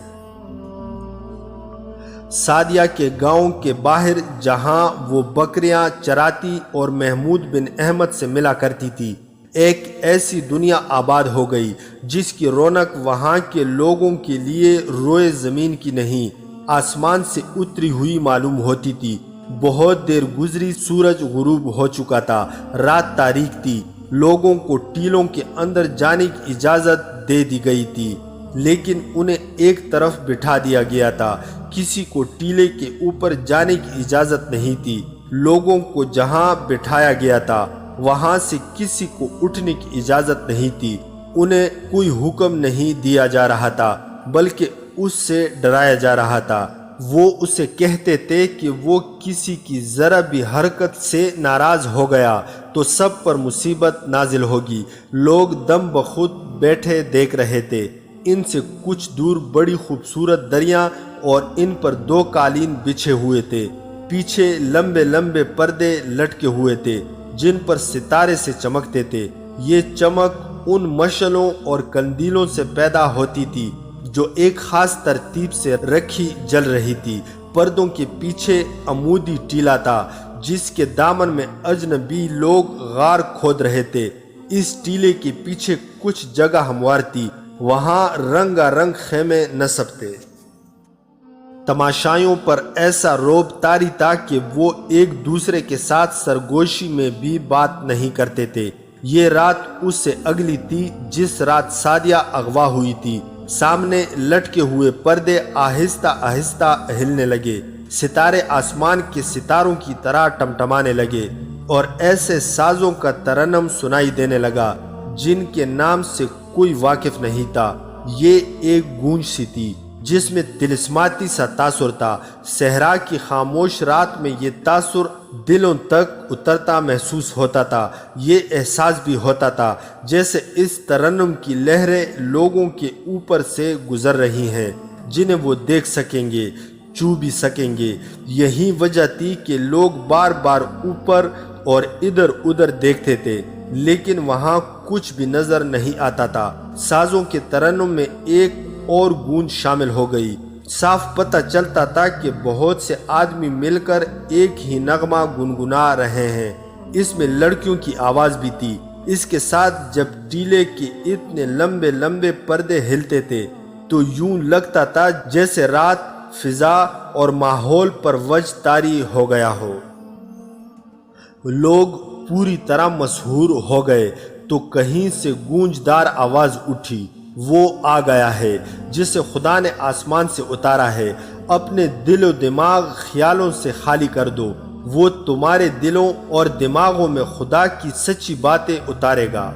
سعدیہ کے گاؤں کے باہر جہاں وہ بکریاں چراتی اور محمود بن احمد سے ملا کرتی تھی، ایک ایسی دنیا آباد ہو گئی جس کی رونق وہاں کے لوگوں کے لیے روئے زمین کی نہیں آسمان سے اتری ہوئی معلوم ہوتی تھی۔ بہت دیر گزری، سورج غروب ہو چکا تھا، رات تاریک تھی۔ لوگوں کو ٹیلوں کے اندر جانے کی اجازت دے دی گئی تھی لیکن انہیں ایک طرف بٹھا دیا گیا تھا۔ کسی کو ٹیلے کے اوپر جانے کی اجازت نہیں تھی۔ لوگوں کو جہاں بٹھایا گیا تھا وہاں سے کسی کو اٹھنے کی اجازت نہیں تھی۔ انہیں کوئی حکم نہیں دیا جا رہا تھا بلکہ اس سے ڈرایا جا رہا تھا۔ وہ اسے کہتے تھے کہ وہ کسی کی ذرا بھی حرکت سے ناراض ہو گیا تو سب پر مصیبت نازل ہوگی۔ لوگ دم بخود بیٹھے دیکھ رہے تھے۔ ان سے کچھ دور بڑی خوبصورت دریاں اور ان پر 2 قالین بچھے ہوئے تھے۔ پیچھے لمبے لمبے پردے لٹکے ہوئے تھے جن پر ستارے سے چمکتے تھے۔ یہ چمک ان مشعلوں اور قندیلوں سے پیدا ہوتی تھی جو ایک خاص ترتیب سے رکھی جل رہی تھی۔ پردوں کے پیچھے عمودی ٹیلا تھا جس کے دامن میں اجنبی لوگ غار کھود رہے تھے۔ اس ٹیلے کے پیچھے کچھ جگہ ہموار تھی، وہاں رنگا رنگ خیمے نصب تھے۔ تماشائیوں پر ایسا روب طاری تھا کہ وہ ایک دوسرے کے ساتھ سرگوشی میں بھی بات نہیں کرتے تھے۔ یہ رات اس سے اگلی تھی جس رات سعدیہ اغوا ہوئی تھی۔ سامنے لٹکے ہوئے پردے آہستہ آہستہ ہلنے لگے، ستارے آسمان کے ستاروں کی طرح ٹمٹمانے لگے اور ایسے سازوں کا ترنم سنائی دینے لگا جن کے نام سے کوئی واقف نہیں تھا۔ یہ ایک گونج سی تھی جس میں طلسماتی سا تاثر تھا۔ صحرا کی خاموش رات میں یہ تاثر دلوں تک اترتا محسوس ہوتا تھا۔ یہ احساس بھی ہوتا تھا جیسے اس ترنم کی لہریں لوگوں کے اوپر سے گزر رہی ہیں جنہیں وہ دیکھ سکیں گے، چھو بھی سکیں گے۔ یہی وجہ تھی کہ لوگ بار بار اوپر اور ادھر ادھر دیکھتے تھے لیکن وہاں کچھ بھی نظر نہیں آتا تھا۔ سازوں کے ترنم میں ایک اور گونج شامل ہو گئی۔ صاف پتہ چلتا تھا کہ بہت سے آدمی مل کر ایک ہی نغمہ گنگنا رہے ہیں۔ اس میں لڑکیوں کی آواز بھی تھی۔ اس کے ساتھ جب ٹیلے کے اتنے لمبے لمبے پردے ہلتے تھے تو یوں لگتا تھا جیسے رات، فضا اور ماحول پر وجہ طاری ہو گیا ہو۔ لوگ پوری طرح مسحور ہو گئے تو کہیں سے گونجدار آواز اٹھی، وہ آ گیا ہے جسے خدا نے آسمان سے اتارا ہے۔ اپنے دل و دماغ خیالوں سے خالی کر دو، وہ تمہارے دلوں اور دماغوں میں خدا کی سچی باتیں اتارے گا۔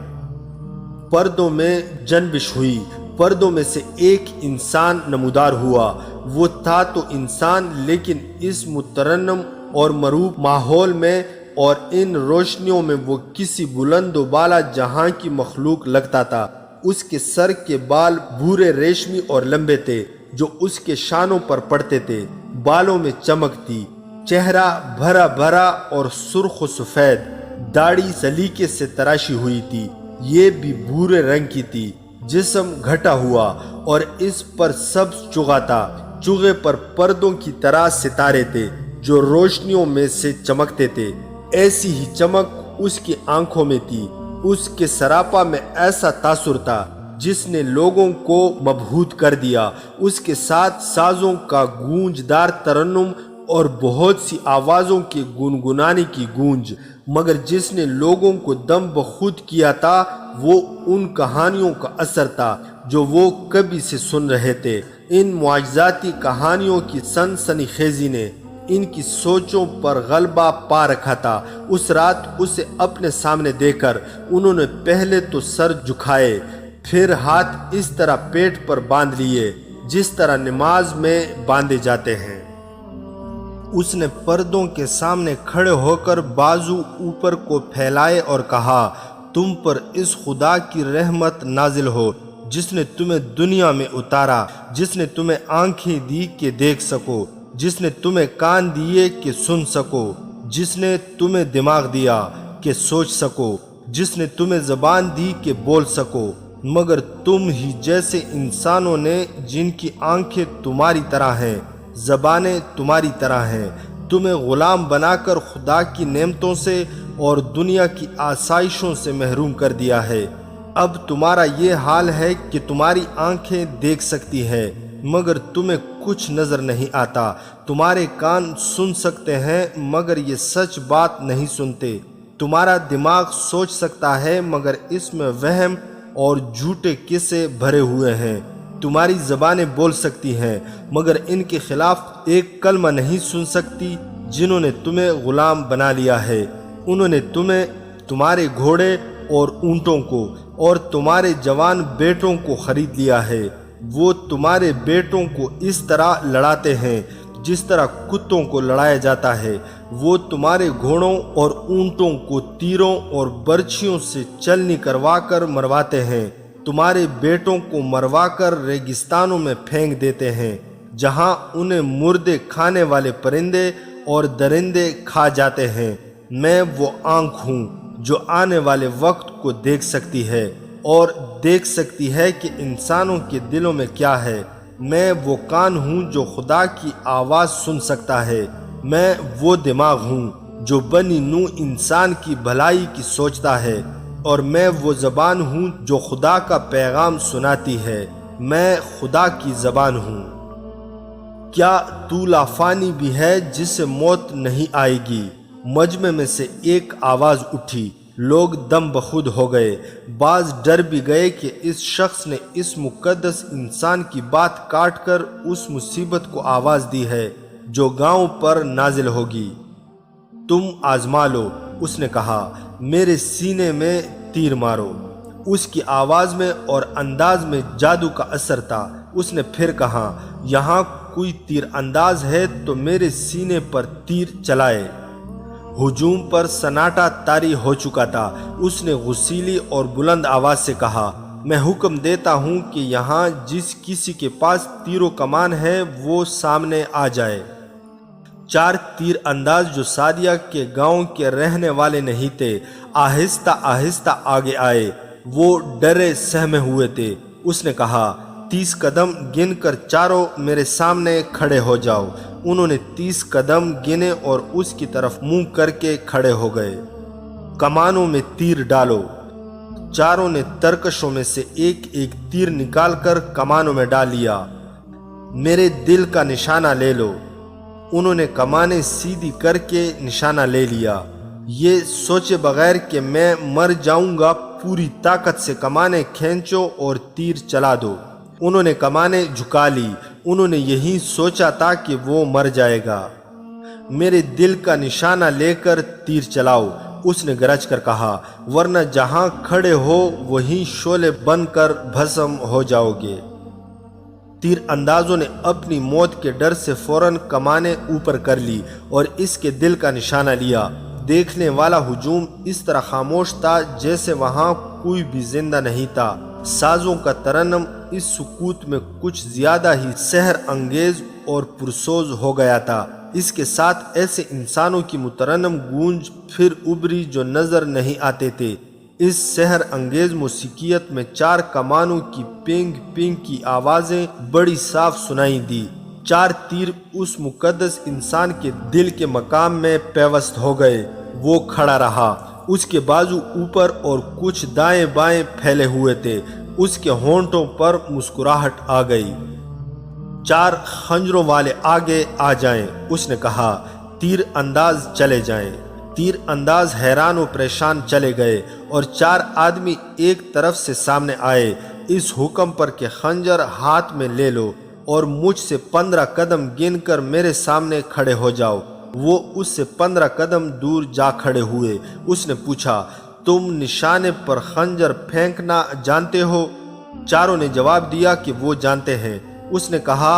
پردوں میں جنبش ہوئی، پردوں میں سے ایک انسان نمودار ہوا۔ وہ تھا تو انسان لیکن اس مترنم اور مروب ماحول میں اور ان روشنیوں میں وہ کسی بلند و بالا جہاں کی مخلوق لگتا تھا۔ اس کے سر کے بال بھورے ریشمی اور لمبے تھے جو اس کے شانوں پر پڑتے تھے۔ بالوں میں چمک تھی، چہرہ بھرا بھرا اور سرخ و سفید، داڑھی سلیقے سے تراشی ہوئی تھی، یہ بھی بھورے رنگ کی تھی۔ جسم گھٹا ہوا اور اس پر سبز چغا تھا، چغے پر پردوں کی طرح ستارے تھے جو روشنیوں میں سے چمکتے تھے۔ ایسی ہی چمک اس کی آنکھوں میں تھی۔ اس کے سراپا میں ایسا تاثر تھا جس نے لوگوں کو مبہوت کر دیا۔ اس کے ساتھ سازوں کا گونجدار ترنم اور بہت سی آوازوں کے گنگنانے کی گونج، مگر جس نے لوگوں کو دم بخود کیا تھا وہ ان کہانیوں کا اثر تھا جو وہ کبھی سے سن رہے تھے۔ ان معجزاتی کہانیوں کی سنسنی خیزی نے ان کی سوچوں پر غلبہ پا رکھا تھا۔ اس رات اسے اپنے سامنے دیکھ کر انہوں نے پہلے تو سر جھکائے، پھر ہاتھ اس طرح پیٹ پر باندھ لیے جس طرح نماز میں باندھے جاتے ہیں۔ اس نے پردوں کے سامنے کھڑے ہو کر بازو اوپر کو پھیلائے اور کہا، تم پر اس خدا کی رحمت نازل ہو جس نے تمہیں دنیا میں اتارا، جس نے تمہیں آنکھیں دی کہ دیکھ سکو، جس نے تمہیں کان دیے کہ سن سکو، جس نے تمہیں دماغ دیا کہ سوچ سکو، جس نے تمہیں زبان دی کہ بول سکو۔ مگر تم ہی جیسے انسانوں نے جن کی آنکھیں تمہاری طرح ہیں، زبانیں تمہاری طرح ہیں، تمہیں غلام بنا کر خدا کی نعمتوں سے اور دنیا کی آسائشوں سے محروم کر دیا ہے۔ اب تمہارا یہ حال ہے کہ تمہاری آنکھیں دیکھ سکتی ہیں مگر تمہیں کچھ نظر نہیں آتا، تمہارے کان سن سکتے ہیں مگر یہ سچ بات نہیں سنتے، تمہارا دماغ سوچ سکتا ہے مگر اس میں وہم اور جھوٹے قصے بھرے ہوئے ہیں، تمہاری زبانیں بول سکتی ہیں مگر ان کے خلاف ایک کلمہ نہیں سن سکتی۔ جنہوں نے تمہیں غلام بنا لیا ہے انہوں نے تمہیں، تمہارے گھوڑے اور اونٹوں کو اور تمہارے جوان بیٹوں کو خرید لیا ہے۔ وہ تمہارے بیٹوں کو اس طرح لڑاتے ہیں جس طرح کتوں کو لڑایا جاتا ہے، وہ تمہارے گھوڑوں اور اونٹوں کو تیروں اور برچھیوں سے چلنی کروا کر مرواتے ہیں۔ تمہارے بیٹوں کو مروا کر ریگستانوں میں پھینک دیتے ہیں، جہاں انہیں مردے کھانے والے پرندے اور درندے کھا جاتے ہیں۔ میں وہ آنکھ ہوں جو آنے والے وقت کو دیکھ سکتی ہے اور دیکھ سکتی ہے کہ انسانوں کے دلوں میں کیا ہے۔ میں وہ کان ہوں جو خدا کی آواز سن سکتا ہے۔ میں وہ دماغ ہوں جو بنی نوع انسان کی بھلائی کی سوچتا ہے، اور میں وہ زبان ہوں جو خدا کا پیغام سناتی ہے۔ میں خدا کی زبان ہوں۔ کیا تو لافانی بھی ہے جسے موت نہیں آئے گی؟ مجمع میں سے ایک آواز اٹھی، لوگ دم بخود ہو گئے۔ بعض ڈر بھی گئے کہ اس شخص نے اس مقدس انسان کی بات کاٹ کر اس مصیبت کو آواز دی ہے جو گاؤں پر نازل ہوگی۔ تم آزما لو، اس نے کہا، میرے سینے میں تیر مارو۔ اس کی آواز میں اور انداز میں جادو کا اثر تھا۔ اس نے پھر کہا، یہاں کوئی تیر انداز ہے تو میرے سینے پر تیر چلائے۔ ہجوم پر سناٹا طاری ہو چکا تھا۔ اس نے غسیلی اور بلند آواز سے کہا، میں حکم دیتا ہوں کہ یہاں جس کسی کے پاس تیر و کمان ہے وہ سامنے آ جائے۔ 4 تیر انداز جو سادیہ کے گاؤں کے رہنے والے نہیں تھے، آہستہ آہستہ آگے آئے۔ وہ ڈرے سہمے ہوئے تھے۔ اس نے کہا، 30 قدم گن کر چاروں میرے سامنے کھڑے ہو جاؤ۔ انہوں نے 30 قدم گنے اور اس کی طرف منہ کر کے کھڑے ہو گئے۔ کمانوں میں تیر ڈالو۔ چاروں نے ترکشوں میں سے ایک ایک تیر نکال کر کمانوں میں ڈال لیا۔ میرے دل کا نشانہ لے لو۔ انہوں نے کمانیں سیدھی کر کے نشانہ لے لیا۔ یہ سوچے بغیر کہ میں مر جاؤں گا، پوری طاقت سے کمانیں کھینچو اور تیر چلا دو۔ انہوں نے کمانیں جھکا لی۔ انہوں نے یہی سوچا تھا کہ وہ مر جائے گا۔ میرے دل کا نشانہ لے کر تیر چلاؤ، اس نے گرج کر کہا، ورنہ جہاں کھڑے ہو وہیں شعلے بن کر بھسم ہو جاؤ گے۔ تیر اندازوں نے اپنی موت کے ڈر سے فوراً کمانیں اوپر کر لی اور اس کے دل کا نشانہ لیا۔ دیکھنے والا ہجوم اس طرح خاموش تھا جیسے وہاں کوئی بھی زندہ نہیں تھا۔ سازوں کا ترنم اس سکوت میں کچھ زیادہ ہی سحر انگیز اور پرسوز ہو گیا تھا۔ اس کے ساتھ ایسے انسانوں کی مترنم گونج پھر ابری جو نظر نہیں آتے تھے۔ اس سحر انگیز موسیقیت میں 4 کمانوں کی پینگ پینگ کی آوازیں بڑی صاف سنائی دی۔ 4 تیر اس مقدس انسان کے دل کے مقام میں پیوست ہو گئے۔ وہ کھڑا رہا، اس کے بازو اوپر اور کچھ دائیں بائیں پھیلے ہوئے تھے۔ اس کے ہونٹوں پر مسکراہٹ آ گئی۔ 4 خنجروں والے آگے آ جائیں، اس نے کہا، تیر انداز چلے جائیں۔ تیر انداز حیران و پریشان چلے گئے اور 4 آدمی ایک طرف سے سامنے آئے، اس حکم پر کہ خنجر ہاتھ میں لے لو اور مجھ سے 15 قدم گن کر میرے سامنے کھڑے ہو جاؤ۔ وہ اس سے 15 قدم دور جا کھڑے ہوئے۔ اس نے پوچھا، تم نشانے پر خنجر پھینکنا جانتے ہو؟ چاروں نے جواب دیا کہ وہ جانتے ہیں۔ اس نے کہا،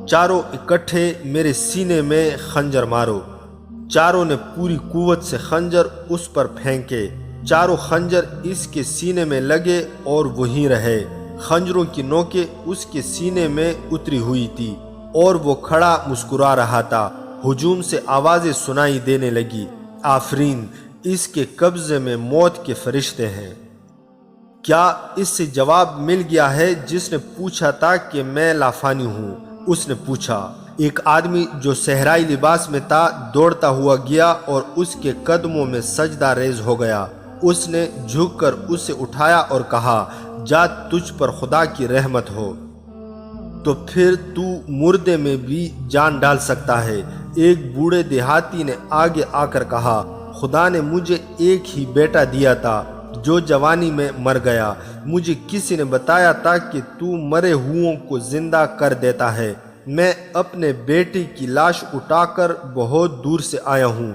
چاروں اکٹھے میرے سینے میں خنجر مارو۔ چاروں نے پوری قوت سے خنجر اس پر پھینکے۔ چاروں خنجر اس کے سینے میں لگے اور وہیں رہے۔ خنجروں کی نوکیں اس کے سینے میں اتری ہوئی تھی اور وہ کھڑا مسکرا رہا تھا۔ ہجوم سے آوازیں سنائی دینے لگی، آفرین، اس کے قبضے میں موت کے فرشتے ہیں۔ کیا اس سے جواب مل گیا ہے جس نے پوچھا تھا کہ میں لافانی ہوں؟ اس نے پوچھا۔ ایک آدمی جو صحرائی لباس میں تھا دوڑتا ہوا گیا اور اس کے قدموں میں سجدہ ریز ہو گیا۔ اس نے جھک کر اسے اٹھایا اور کہا، جا، تجھ پر خدا کی رحمت ہو۔ تو پھر تو مردے میں بھی جان ڈال سکتا ہے۔ ایک بوڑھے دیہاتی نے آگے آ کر کہا، خدا نے مجھے ایک ہی بیٹا دیا تھا جو جوانی میں مر گیا۔ مجھے کسی نے بتایا تھا کہ تو مرے ہوئوں کو زندہ کر دیتا ہے۔ میں اپنے بیٹے کی لاش اٹھا کر بہت دور سے آیا ہوں۔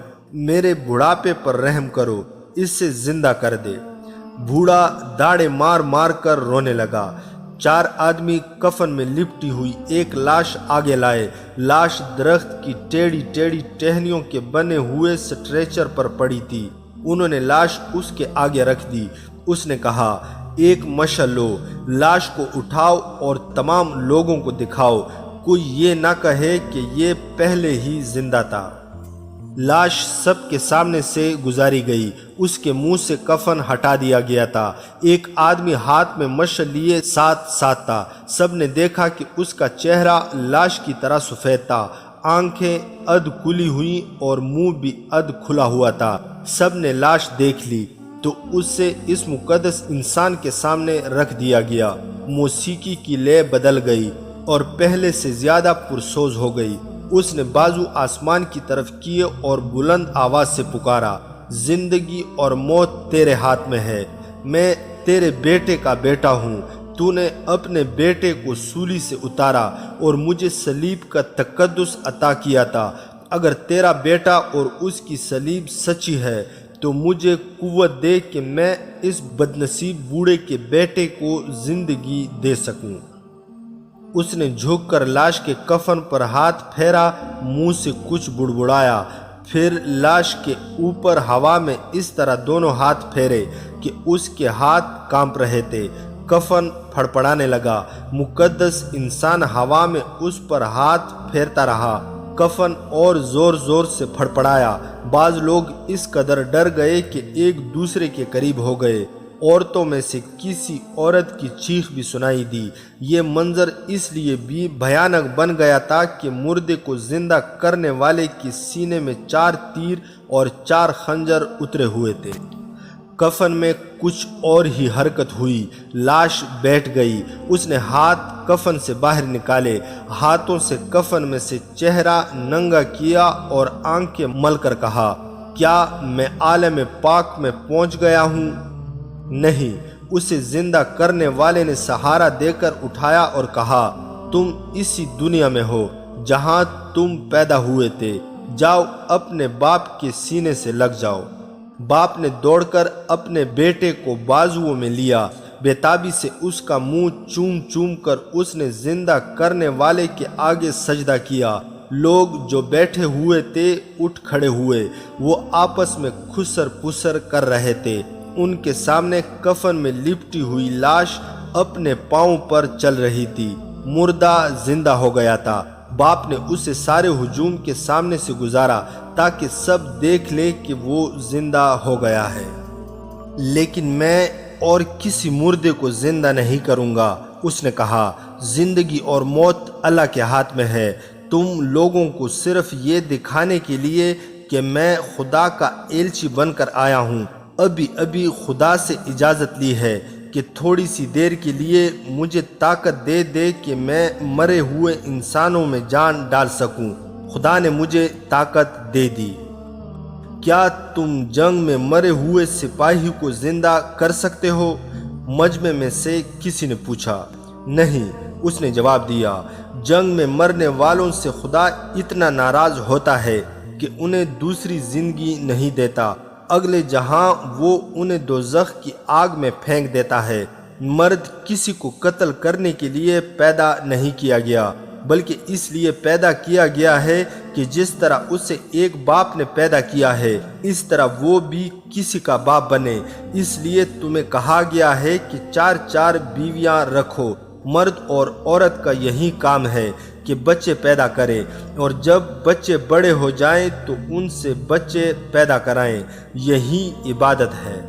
میرے بڑھاپے پر رحم کرو، اس سے زندہ کر دے۔ بوڑھا داڑے مار مار کر رونے لگا۔ 4 آدمی کفن میں لپٹی ہوئی ایک لاش آگے لائے۔ لاش درخت کی ٹیڑھی ٹیڑھی ٹہنیوں کے بنے ہوئے سٹریچر پر پڑی تھی۔ انہوں نے لاش اس کے آگے رکھ دی۔ اس نے کہا، ایک مشعل لو، لاش کو اٹھاؤ اور تمام لوگوں کو دکھاؤ، کوئی یہ نہ کہے کہ یہ پہلے ہی زندہ تھا۔ لاش سب کے سامنے سے گزاری گئی، اس کے منہ سے کفن ہٹا دیا گیا تھا۔ ایک آدمی ہاتھ میں مشعل لیے ساتھ تھا۔ سب نے دیکھا کہ اس کا چہرہ لاش کی طرح سفید تھا، آنکھیں ادھ کھلی ہوئیں اور منہ بھی ادھ کھلا ہوا تھا۔ سب نے لاش دیکھ لی تو اسے اس مقدس انسان کے سامنے رکھ دیا گیا۔ موسیقی کی لے بدل گئی اور پہلے سے زیادہ پرسوز ہو گئی۔ اس نے بازو آسمان کی طرف کیے اور بلند آواز سے پکارا، زندگی اور موت تیرے ہاتھ میں ہے، میں تیرے بیٹے کا بیٹا ہوں، تو نے اپنے بیٹے کو سولی سے اتارا اور مجھے صلیب کا تقدس عطا کیا تھا۔ اگر تیرا بیٹا اور اس کی صلیب سچی ہے تو مجھے قوت دے کہ میں اس بدنصیب بوڑھے کے بیٹے کو زندگی دے سکوں۔ اس نے جھک کر لاش کے کفن پر ہاتھ پھیرا، منہ سے کچھ بڑبڑایا، پھر لاش کے اوپر ہوا میں اس طرح دونوں ہاتھ پھیرے کہ اس کے ہاتھ کانپ رہے تھے۔ کفن پھڑپڑانے لگا۔ مقدس انسان ہوا میں اس پر ہاتھ پھیرتا رہا۔ کفن اور زور زور سے پھڑپڑایا۔ بعض لوگ اس قدر ڈر گئے کہ ایک دوسرے کے قریب ہو گئے۔ عورتوں میں سے کسی عورت کی چیخ بھی سنائی دی۔ یہ منظر اس لیے بھی بھیانک بن گیا تھا کہ مردے کو زندہ کرنے والے کے سینے میں 4 تیر اور 4 خنجر اترے ہوئے تھے۔ کفن میں کچھ اور ہی حرکت ہوئی۔ لاش بیٹھ گئی۔ اس نے ہاتھ کفن سے باہر نکالے، ہاتھوں سے کفن میں سے چہرہ ننگا کیا اور آنکھیں مل کر کہا، کیا میں عالم پاک میں پہنچ گیا ہوں؟ نہیں۔ اسے زندہ کرنے والے نے سہارا دے کر اٹھایا اور کہا، تم اسی دنیا میں ہو جہاں تم پیدا ہوئے تھے، جاؤ اپنے باپ کے سینے سے لگ جاؤ۔ باپ نے دوڑ کر اپنے بیٹے کو بازوؤں میں لیا، بےتابی سے اس کا منہ چوم چوم کر اس نے زندہ کرنے والے کے آگے سجدہ کیا۔ لوگ جو بیٹھے ہوئے تھے اٹھ کھڑے ہوئے، وہ آپس میں خسر پسر کر رہے تھے۔ ان کے سامنے کفن میں لپٹی ہوئی لاش اپنے پاؤں پر چل رہی تھی۔ مردہ زندہ ہو گیا تھا۔ باپ نے اسے سارے ہجوم کے سامنے سے گزارا تاکہ سب دیکھ لے کہ وہ زندہ ہو گیا ہے۔ لیکن میں اور کسی مردے کو زندہ نہیں کروں گا۔ اس نے کہا، زندگی اور موت اللہ کے ہاتھ میں ہے۔ تم لوگوں کو صرف یہ دکھانے کے لیے کہ میں خدا کا ایلچی بن کر آیا ہوں، ابھی خدا سے اجازت لی ہے کہ تھوڑی سی دیر کے لیے مجھے طاقت دے کہ میں مرے ہوئے انسانوں میں جان ڈال سکوں۔ خدا نے مجھے طاقت دے دی۔ کیا تم جنگ میں مرے ہوئے سپاہی کو زندہ کر سکتے ہو؟ مجمع میں سے کسی نے پوچھا۔ نہیں، اس نے جواب دیا، جنگ میں مرنے والوں سے خدا اتنا ناراض ہوتا ہے کہ انہیں دوسری زندگی نہیں دیتا، اگلے جہاں وہ انہیں دوزخ کی آگ میں پھینک دیتا ہے۔ مرد کسی کو قتل کرنے کے لیے پیدا نہیں کیا گیا، بلکہ اس لیے پیدا کیا گیا ہے کہ جس طرح اسے ایک باپ نے پیدا کیا ہے، اس طرح وہ بھی کسی کا باپ بنے۔ اس لیے تمہیں کہا گیا ہے کہ 4 بیویاں رکھو۔ مرد اور عورت کا یہی کام ہے کہ بچے پیدا کریں، اور جب بچے بڑے ہو جائیں تو ان سے بچے پیدا کرائیں، یہی عبادت ہے۔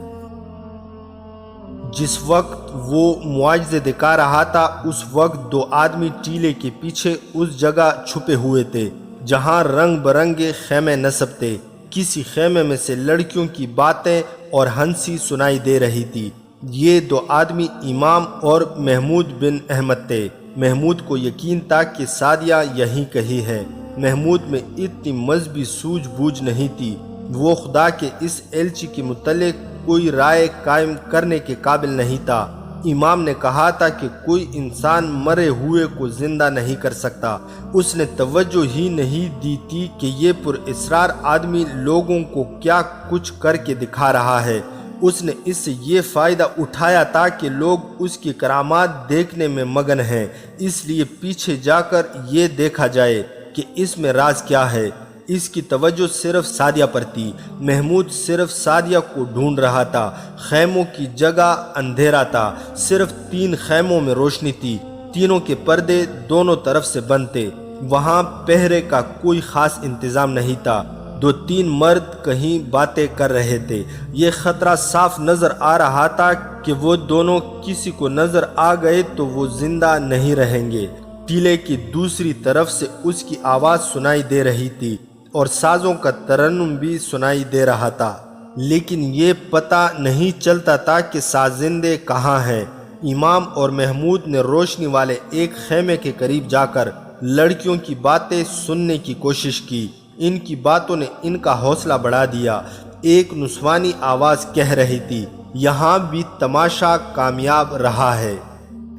جس وقت وہ معجزے دکھا رہا تھا، اس وقت 2 آدمی ٹیلے کے پیچھے اس جگہ چھپے ہوئے تھے جہاں رنگ برنگے خیمے نصب تھے۔ کسی خیمے میں سے لڑکیوں کی باتیں اور ہنسی سنائی دے رہی تھی۔ یہ 2 آدمی امام اور محمود بن احمد تھے۔ محمود کو یقین تھا کہ سعدیہ یہی کہی ہے۔ محمود میں اتنی مذہبی سوجھ بوجھ نہیں تھی، وہ خدا کے اس ایلچی کے متعلق کوئی رائے قائم کرنے کے قابل نہیں تھا۔ امام نے کہا تھا کہ کوئی انسان مرے ہوئے کو زندہ نہیں کر سکتا۔ اس نے توجہ ہی نہیں دی تھی کہ یہ پر اسرار آدمی لوگوں کو کیا کچھ کر کے دکھا رہا ہے۔ اس نے اس سے یہ فائدہ اٹھایا تھا کہ لوگ اس کی کرامات دیکھنے میں مگن ہیں، اس لیے پیچھے جا کر یہ دیکھا جائے کہ اس میں راز کیا ہے۔ اس کی توجہ صرف سعدیہ پر تھی۔ محمود صرف سعدیہ کو ڈھونڈ رہا تھا۔ خیموں کی جگہ اندھیرا تھا، صرف 3 خیموں میں روشنی تھی، تینوں کے پردے دونوں طرف سے بند تھے۔ وہاں پہرے کا کوئی خاص انتظام نہیں تھا۔ 2-3 مرد کہیں باتیں کر رہے تھے۔ یہ خطرہ صاف نظر آ رہا تھا کہ وہ دونوں کسی کو نظر آ گئے تو وہ زندہ نہیں رہیں گے۔ ٹیلے کی دوسری طرف سے اس کی آواز سنائی دے رہی تھی اور سازوں کا ترنم بھی سنائی دے رہا تھا، لیکن یہ پتہ نہیں چلتا تھا کہ سازندے کہاں ہیں۔ امام اور محمود نے روشنی والے ایک خیمے کے قریب جا کر لڑکیوں کی باتیں سننے کی کوشش کی۔ ان کی باتوں نے ان کا حوصلہ بڑھا دیا۔ ایک نسوانی آواز کہہ رہی تھی، یہاں بھی تماشا کامیاب رہا ہے۔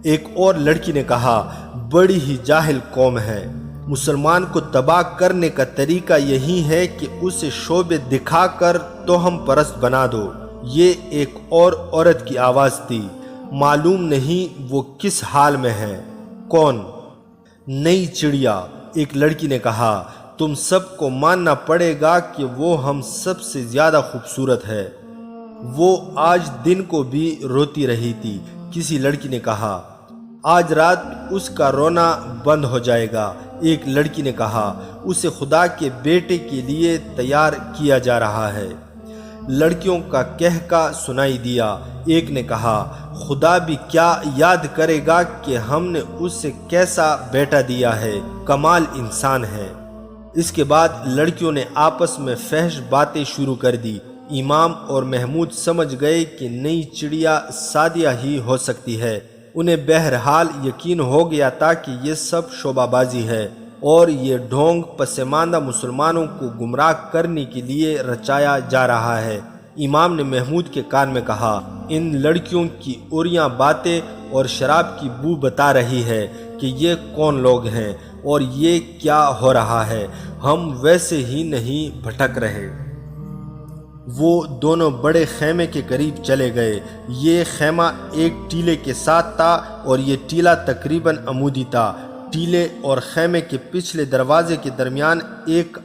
ایک اور لڑکی نے کہا، بڑی ہی جاہل قوم ہے۔ مسلمان کو تباہ کرنے کا طریقہ یہی ہے کہ اسے شعبے دکھا کر توہم پرست بنا دو۔ یہ ایک اور عورت کی آواز تھی، معلوم نہیں وہ کس حال میں ہے۔ کون؟ نئی چڑیا، ایک لڑکی نے کہا، تم سب کو ماننا پڑے گا کہ وہ ہم سب سے زیادہ خوبصورت ہے۔ وہ آج دن کو بھی روتی رہی تھی۔ کسی لڑکی نے کہا، آج رات اس کا رونا بند ہو جائے گا۔ ایک لڑکی نے کہا، اسے خدا کے بیٹے کے لیے تیار کیا جا رہا ہے۔ لڑکیوں کا کہکا سنائی دیا۔ ایک نے کہا، خدا بھی کیا یاد کرے گا کہ ہم نے اسے کیسا بیٹا دیا ہے، کمال انسان ہے۔ اس کے بعد لڑکیوں نے آپس میں فحش باتیں شروع کر دی۔ امام اور محمود سمجھ گئے کہ نئی چڑیا سعدیہ ہی ہو سکتی ہے۔ انہیں بہرحال یقین ہو گیا تھا کہ یہ سب شعبہ بازی ہے اور یہ ڈھونگ پسماندہ مسلمانوں کو گمراہ کرنے کے لیے رچایا جا رہا ہے۔ امام نے محمود کے کان میں کہا، ان لڑکیوں کی عریاں باتیں اور شراب کی بو بتا رہی ہے کہ یہ کون لوگ ہیں اور یہ کیا ہو رہا ہے۔ ہم ویسے ہی نہیں بھٹک رہے۔ وہ دونوں بڑے خیمے کے قریب چلے گئے۔ یہ خیمہ ایک ٹیلے کے ساتھ تھا اور یہ ٹیلا تقریباً عمودی تھا۔ ٹیلے اور خیمے کے پچھلے دروازے کے درمیان 1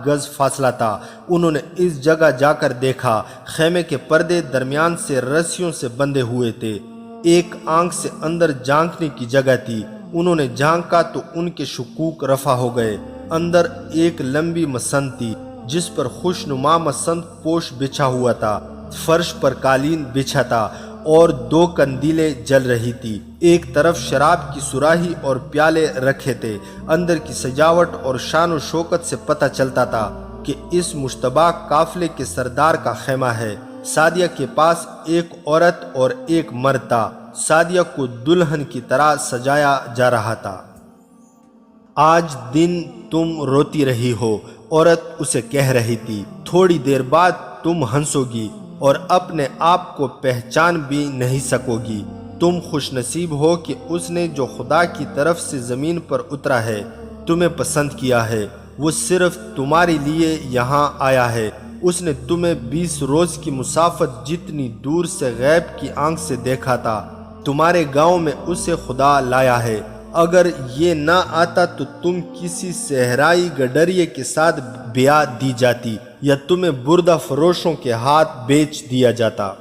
گز فاصلہ تھا۔ انہوں نے اس جگہ جا کر دیکھا، خیمے کے پردے درمیان سے رسیوں سے بندھے ہوئے تھے۔ ایک آنکھ سے اندر جھانکنے کی جگہ تھی۔ انہوں نے جھانکا تو ان کے شکوک رفع ہو گئے۔ اندر ایک لمبی مسند تھی جس پر خوشنما مسند پوش بچھا ہوا تھا۔ فرش پر قالین بچھا تھا اور 2 قندیلیں جل رہی تھی۔ ایک طرف شراب کی سراہی اور پیالے رکھے تھے۔ اندر کی سجاوٹ اور شان و شوکت سے پتہ چلتا تھا کہ اس مشتبہ قافلے کے سردار کا خیمہ ہے۔ سعدیہ کے پاس ایک عورت اور ایک مرد تھا۔ سعدیہ کو دلہن کی طرح سجایا جا رہا تھا۔ آج دن تم روتی رہی ہو، عورت اسے کہہ رہی تھی، تھوڑی دیر بعد تم ہنسو گی اور اپنے آپ کو پہچان بھی نہیں سکو گی۔ تم خوش نصیب ہو کہ اس نے جو خدا کی طرف سے زمین پر اترا ہے تمہیں پسند کیا ہے۔ وہ صرف تمہارے لیے یہاں آیا ہے۔ اس نے تمہیں 20 روز کی مسافت جتنی دور سے غیب کی آنکھ سے دیکھا تھا۔ تمہارے گاؤں میں اسے خدا لایا ہے۔ اگر یہ نہ آتا تو تم کسی صحرائی گڈریے کے ساتھ بیعت دی جاتی یا تمہیں بردہ فروشوں کے ہاتھ بیچ دیا جاتا۔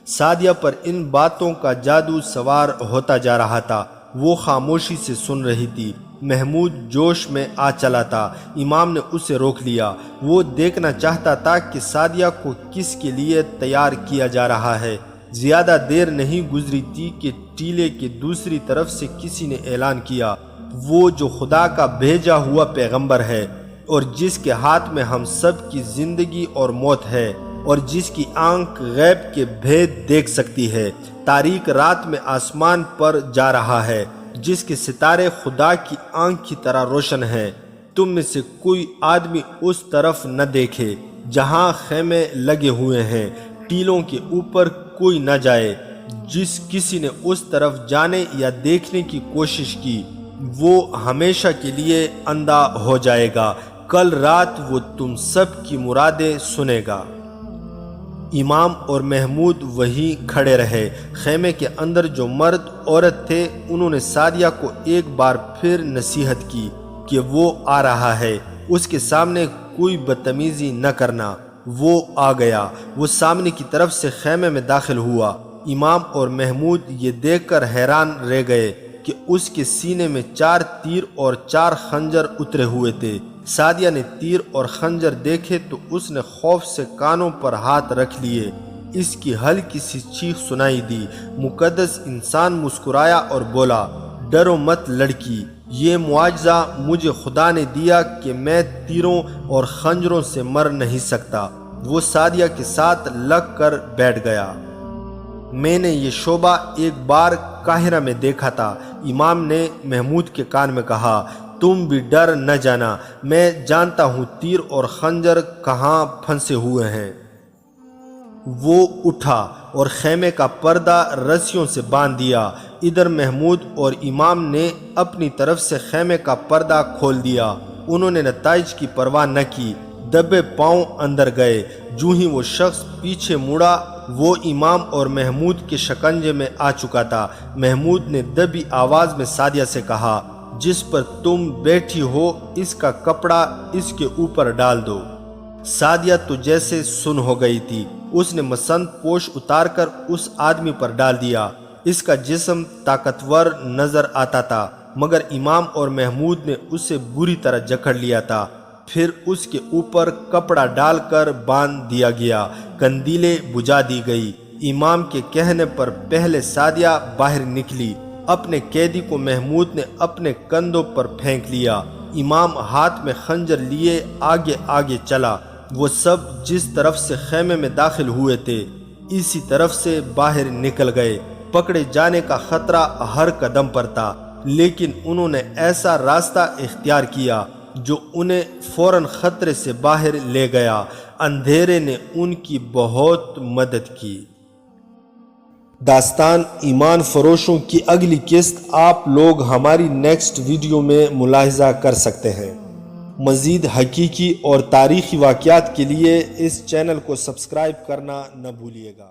سعدیہ پر ان باتوں کا جادو سوار ہوتا جا رہا تھا۔ وہ خاموشی سے سن رہی تھی۔ محمود جوش میں آ چلا تھا۔ امام نے اسے روک لیا۔ وہ دیکھنا چاہتا تھا کہ سعدیہ کو کس کے لیے تیار کیا جا رہا ہے۔ زیادہ دیر نہیں گزری تھی کہ ٹیلے کی دوسری طرف سے کسی نے اعلان کیا، وہ جو خدا کا بھیجا ہوا پیغمبر ہے اور جس کے ہاتھ میں ہم سب کی زندگی اور موت ہے اور جس کی آنکھ غیب کے بھید دیکھ سکتی ہے، تاریک رات میں آسمان پر جا رہا ہے، جس کے ستارے خدا کی آنکھ کی طرح روشن ہیں۔ تم میں سے کوئی آدمی اس طرف نہ دیکھے جہاں خیمے لگے ہوئے ہیں، ٹیلوں کے اوپر کوئی نہ جائے۔ جس کسی نے اس طرف جانے یا دیکھنے کی کوشش کی وہ ہمیشہ کے لیے اندھا ہو جائے گا۔ کل رات وہ تم سب کی مرادیں سنے گا۔ امام اور محمود وہیں کھڑے رہے۔ خیمے کے اندر جو مرد عورت تھے انہوں نے سعدیہ کو ایک بار پھر نصیحت کی کہ وہ آ رہا ہے۔ اس کے سامنے کوئی بدتمیزی نہ کرنا۔ وہ آ گیا، وہ سامنے کی طرف سے خیمے میں داخل ہوا۔ امام اور محمود یہ دیکھ کر حیران رہ گئے کہ اس کے سینے میں 4 تیر اور 4 خنجر اترے ہوئے تھے۔ سعدیہ نے تیر اور خنجر دیکھے تو اس نے خوف سے کانوں پر ہاتھ رکھ لیے۔ اس کی ہلکی سی چیخ سنائی دی۔ مقدس انسان مسکرایا اور بولا، ڈرو مت لڑکی، یہ معجزہ مجھے خدا نے دیا کہ میں تیروں اور خنجروں سے مر نہیں سکتا۔ وہ سعدیہ کے ساتھ لگ کر بیٹھ گیا۔ میں نے یہ شعبہ ایک بار قاہرہ میں دیکھا تھا۔ امام نے محمود کے کان میں کہا، تم بھی ڈر نہ جانا، میں جانتا ہوں تیر اور خنجر کہاں پھنسے ہوئے ہیں۔ وہ اٹھا اور خیمے کا پردہ رسیوں سے باندھ دیا۔ ادھر محمود اور امام نے اپنی طرف سے خیمے کا پردہ کھول دیا۔ انہوں نے نتائج کی پرواہ نہ کی، دبے پاؤں اندر گئے۔ جو ہی وہ شخص پیچھے مڑا، وہ امام اور محمود کے شکنجے میں آ چکا تھا۔ محمود نے دبی آواز میں سعدیہ سے کہا، جس پر تم بیٹھی ہو اس کا کپڑا اس کے اوپر ڈال دو۔ سعدیہ تو جیسے سن ہو گئی تھی۔ اس نے مسند پوش اتار کر اس آدمی پر ڈال دیا۔ اس کا جسم طاقتور نظر آتا تھا، مگر امام اور محمود نے اسے بری طرح جکڑ لیا تھا۔ پھر اس کے اوپر کپڑا ڈال کر باندھ دیا گیا۔ قندیلیں بجھا دی گئی۔ امام کے کہنے پر پہلے سعدیہ باہر نکلی۔ اپنے قیدی کو محمود نے اپنے کندھوں پر پھینک لیا۔ امام ہاتھ میں خنجر لیے آگے آگے چلا۔ وہ سب جس طرف سے خیمے میں داخل ہوئے تھے اسی طرف سے باہر نکل گئے۔ پکڑے جانے کا خطرہ ہر قدم پر تھا، لیکن انہوں نے ایسا راستہ اختیار کیا جو انہیں فوراً خطرے سے باہر لے گیا۔ اندھیرے نے ان کی بہت مدد کی۔ داستان ایمان فروشوں کی اگلی قسط آپ لوگ ہماری نیکسٹ ویڈیو میں ملاحظہ کر سکتے ہیں۔ مزید حقیقی اور تاریخی واقعات کے لیے اس چینل کو سبسکرائب کرنا نہ بھولیے گا۔